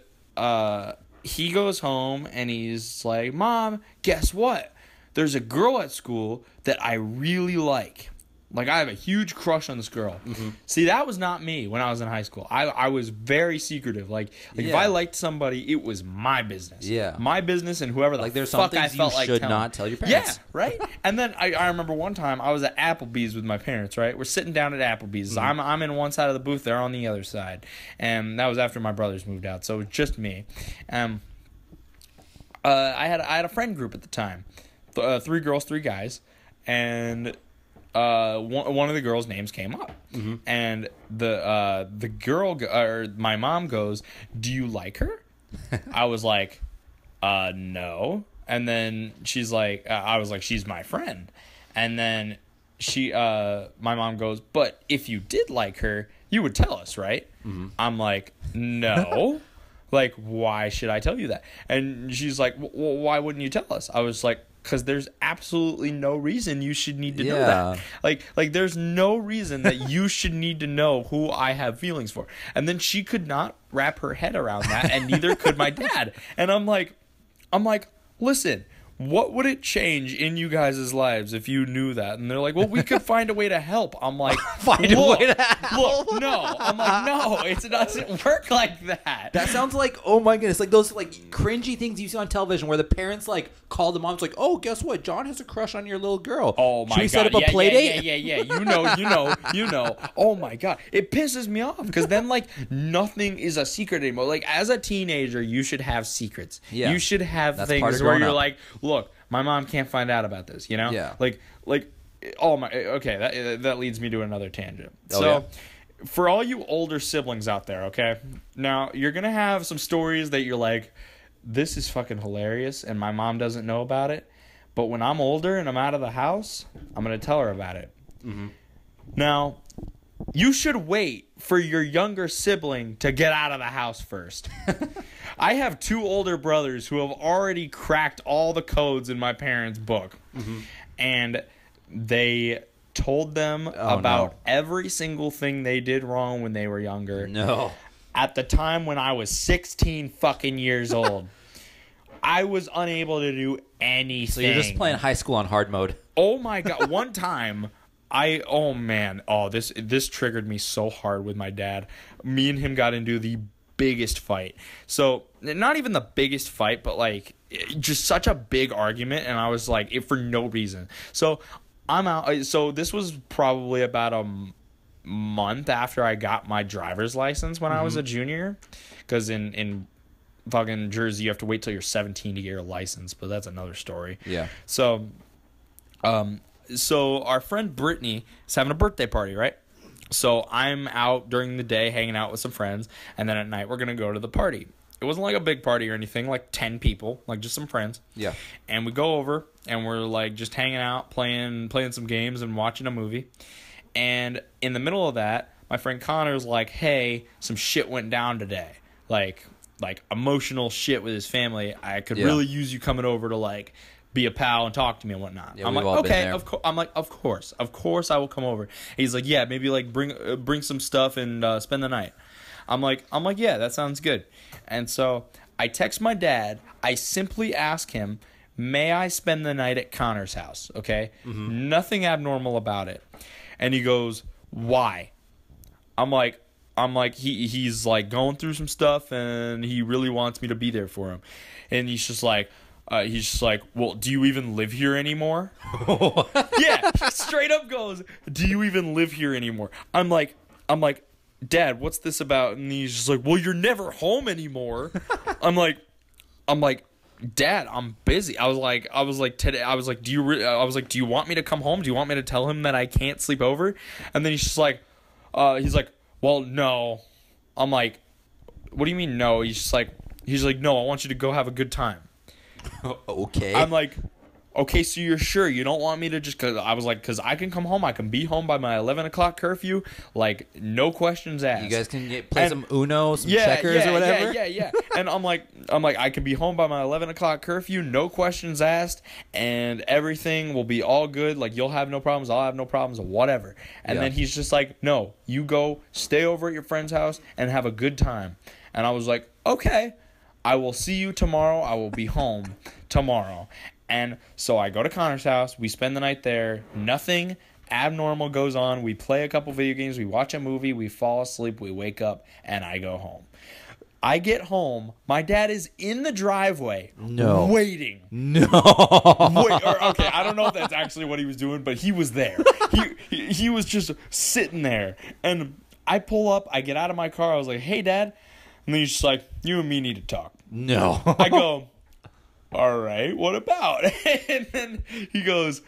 he goes home and he's like, Mom, guess what? There's a girl at school that I really like. Like, I have a huge crush on this girl. Mm-hmm. See, that was not me when I was in high school. I was very secretive. Like if I liked somebody, it was my business. Yeah. My business and whoever the there's fuck some I things felt you like should telling. not tell your parents. Yeah, right? And then I remember one time I was at Applebee's with my parents, right? We're sitting down at Applebee's. Mm-hmm. I'm in one side of the booth. They're on the other side. And that was after my brothers moved out. So it was just me. I had a friend group at the time. 3 girls, 3 guys. And... one of the girls' names came up, mm-hmm. and the girl or my mom goes, "Do you like her?" I was like, "No." And then she's like, "I was like, she's my friend," and then my mom goes, "But if you did like her, you would tell us, right?" Mm-hmm. I'm like, "No." Like, why should I tell you that? And she's like, well, why wouldn't you tell us? I was like, because there's absolutely no reason you should need to know that. Like there's no reason that you should need to know who I have feelings for. And then she could not wrap her head around that, and neither could my dad. And I'm like, listen, what would it change in you guys' lives if you knew that? And they're like, well, we could find a way to help. I'm like, find a way to help? Look, no. I'm like, no, it doesn't work like that. That sounds like, oh my goodness, like those like cringy things you see on television where the parents like call the moms like, oh, guess what? John has a crush on your little girl. Oh my God. Should we set up a play date? Yeah. You know. Oh my God. It pisses me off because then like nothing is a secret anymore. Like as a teenager, you should have secrets. Yeah. You should have things where you're like, look, my mom can't find out about this, you know? Yeah. Like, oh my, okay, that leads me to another tangent. Oh, so, yeah. For all you older siblings out there, okay? Now, you're going to have some stories that you're like, this is fucking hilarious, and my mom doesn't know about it. But when I'm older and I'm out of the house, I'm going to tell her about it. Mm-hmm. Now, you should wait for your younger sibling to get out of the house first. I have 2 older brothers who have already cracked all the codes in my parents' book. Mm-hmm. And they told them about every single thing they did wrong when they were younger. No. At the time when I was 16 fucking years old. I was unable to do anything. So you're just playing high school on hard mode. Oh my God. One time... this triggered me so hard with my dad. Me and him got into the biggest fight. So, not even the biggest fight, but like just such a big argument, and I was like, for no reason. So, I'm out. So, this was probably about a month after I got my driver's license when I was a junior, because in fucking Jersey, you have to wait till you're 17 to get your license, but that's another story. Yeah. So, So our friend Brittany is having a birthday party, right? So I'm out during the day hanging out with some friends, and then at night we're going to go to the party. It wasn't like a big party or anything, like 10 people, like just some friends. Yeah. And we go over, and we're like just hanging out, playing some games and watching a movie. And in the middle of that, my friend Connor's like, hey, some shit went down today. Like emotional shit with his family. I could really use you coming over to like be a pal and talk to me and whatnot. Yeah, I'm like, okay, of course. I'm like, of course I will come over. He's like, yeah, maybe like bring some stuff and spend the night. I'm like, yeah, that sounds good. And so I text my dad. I simply ask him, may I spend the night at Connor's house? Okay, nothing abnormal about it. And he goes, why? I'm like, he's like going through some stuff and he really wants me to be there for him. And he's just like, well, do you even live here anymore? Yeah, he straight up goes, do you even live here anymore? I'm like, Dad, what's this about? And he's just like, well, you're never home anymore. I'm like, Dad, I'm busy. I was like, today, do you want me to come home? Do you want me to tell him that I can't sleep over? And then he's just like, well, no. I'm like, what do you mean no? He's like, no, I want you to go have a good time. Okay. I'm like, okay, so you're sure you don't want me to just, because I was like, because I can come home, I can be home by my 11 o'clock curfew, like, no questions asked. You guys can play some Uno, some checkers or whatever? Yeah. And I'm like, I can be home by my 11 o'clock curfew, no questions asked, and everything will be all good. Like, you'll have no problems, I'll have no problems, whatever. And then he's just like, no, you go stay over at your friend's house and have a good time. And I was like, okay, I will see you tomorrow. I will be home tomorrow. And so I go to Connor's house. We spend the night there. Nothing abnormal goes on. We play a couple video games. We watch a movie. We fall asleep. We wake up, and I go home. I get home. My dad is in the driveway waiting. No. Okay, I don't know if that's actually what he was doing, but he was there. He was just sitting there. And I pull up. I get out of my car. I was like, hey, Dad. And then he's just like, you and me need to talk. No. I go, all right, what about? And then he goes,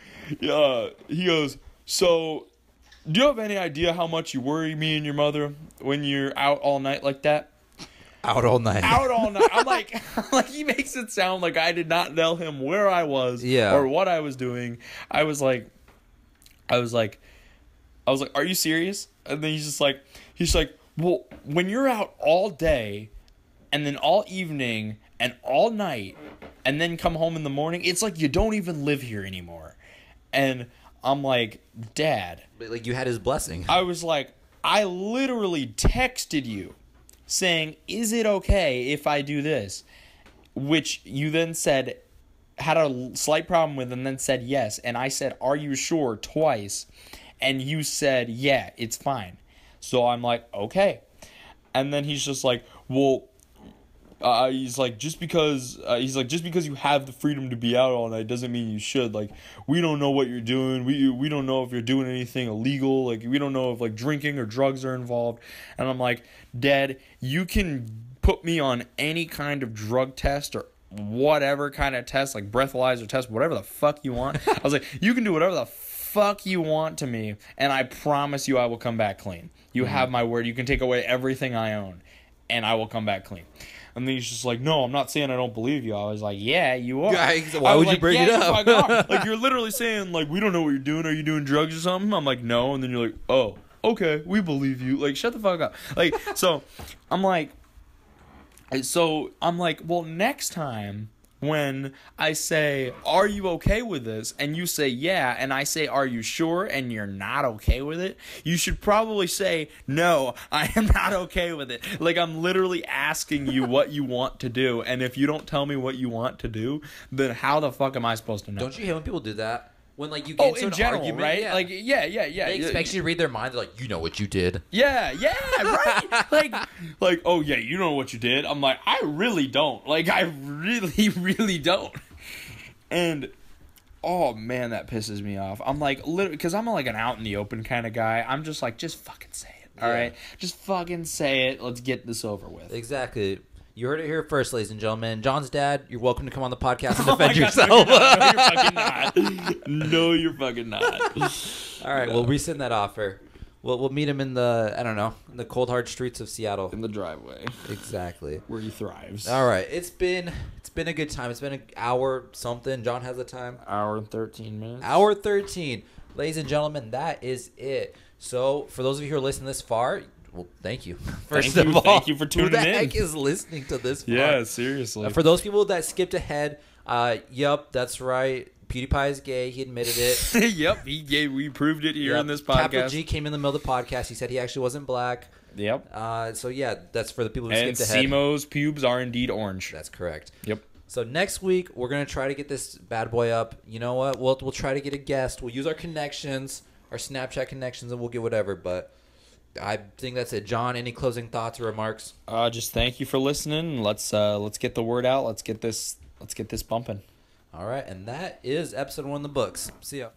so do you have any idea how much you worry me and your mother when you're out all night like that? Out all night. Out all night. I'm like, he makes it sound like I did not tell him where I was or what I was doing. I was like, are you serious? And then he's like, well, when you're out all day and then all evening and all night and then come home in the morning, it's like you don't even live here anymore. And I'm like, Dad. But like you had his blessing. I was like, I literally texted you saying, is it okay if I do this? Which you then said, had a slight problem with, and then said yes. And I said, are you sure? Twice. And you said, yeah, it's fine. So I'm like, okay. And then he's just like, well, he's like, just because you have the freedom to be out all night doesn't mean you should. Like, we don't know what you're doing. We don't know if you're doing anything illegal. Like, we don't know if like drinking or drugs are involved. And I'm like, Dad, you can put me on any kind of drug test or whatever kind of test, like breathalyzer test, whatever the fuck you want. I was like, you can do whatever the fuck you want to me, and I promise you I will come back clean. You have my word. You can take away everything I own, and I will come back clean. And then he's just like, no, I'm not saying I don't believe you. I was like, yeah, you are. Why would you bring it up? You are. Like, you're literally saying, like, we don't know what you're doing. Are you doing drugs or something? I'm like, no. And then you're like, oh, okay, we believe you. Like, shut the fuck up. Like, so I'm like, well, next time when I say, are you okay with this? And you say, yeah. And I say, are you sure? And you're not okay with it. You should probably say, no, I am not okay with it. Like, I'm literally asking you what you want to do. And if you don't tell me what you want to do, then how the fuck am I supposed to know? Don't you hate when people do that? When like you get into an argument, right? Yeah. Like, yeah. They expect you to read their mind. They're like, you know what you did. Yeah, right. like, oh yeah, you know what you did. I'm like, I really don't. Like, I really, really don't. And oh man, that pisses me off. I'm like, literally, because I'm like an out in the open kind of guy. I'm just like, just fucking say it. All right, just fucking say it. Let's get this over with. Exactly. You heard it here first, ladies and gentlemen. John's dad, you're welcome to come on the podcast and defend yourself. No, you're fucking not. All right, we'll rescind that offer. We'll meet him in the, I don't know, in the cold hard streets of Seattle. In the driveway. Exactly. Where he thrives. All right, it's been a good time. It's been an hour something. John has the time. Hour and 13 minutes. Hour 13. Ladies and gentlemen, that is it. So for those of you who are listening this far, well, thank you. First of all, thank you for tuning in. Who the heck is listening to this far? Yeah, seriously. For those people that skipped ahead, yep, that's right. PewDiePie is gay. He admitted it. Yep, we proved it here in this podcast. Capital G came in the middle of the podcast. He said he actually wasn't black. Yep. So yeah, that's for the people who skipped ahead. And Simo's pubes are indeed orange. That's correct. Yep. So next week we're gonna try to get this bad boy up. You know what? We'll try to get a guest. We'll use our connections, our Snapchat connections, and we'll get whatever. But I think that's it. John, any closing thoughts or remarks? Just thank you for listening. Let's get the word out. Let's get this bumping. All right, and that is episode 1 in the books. See ya.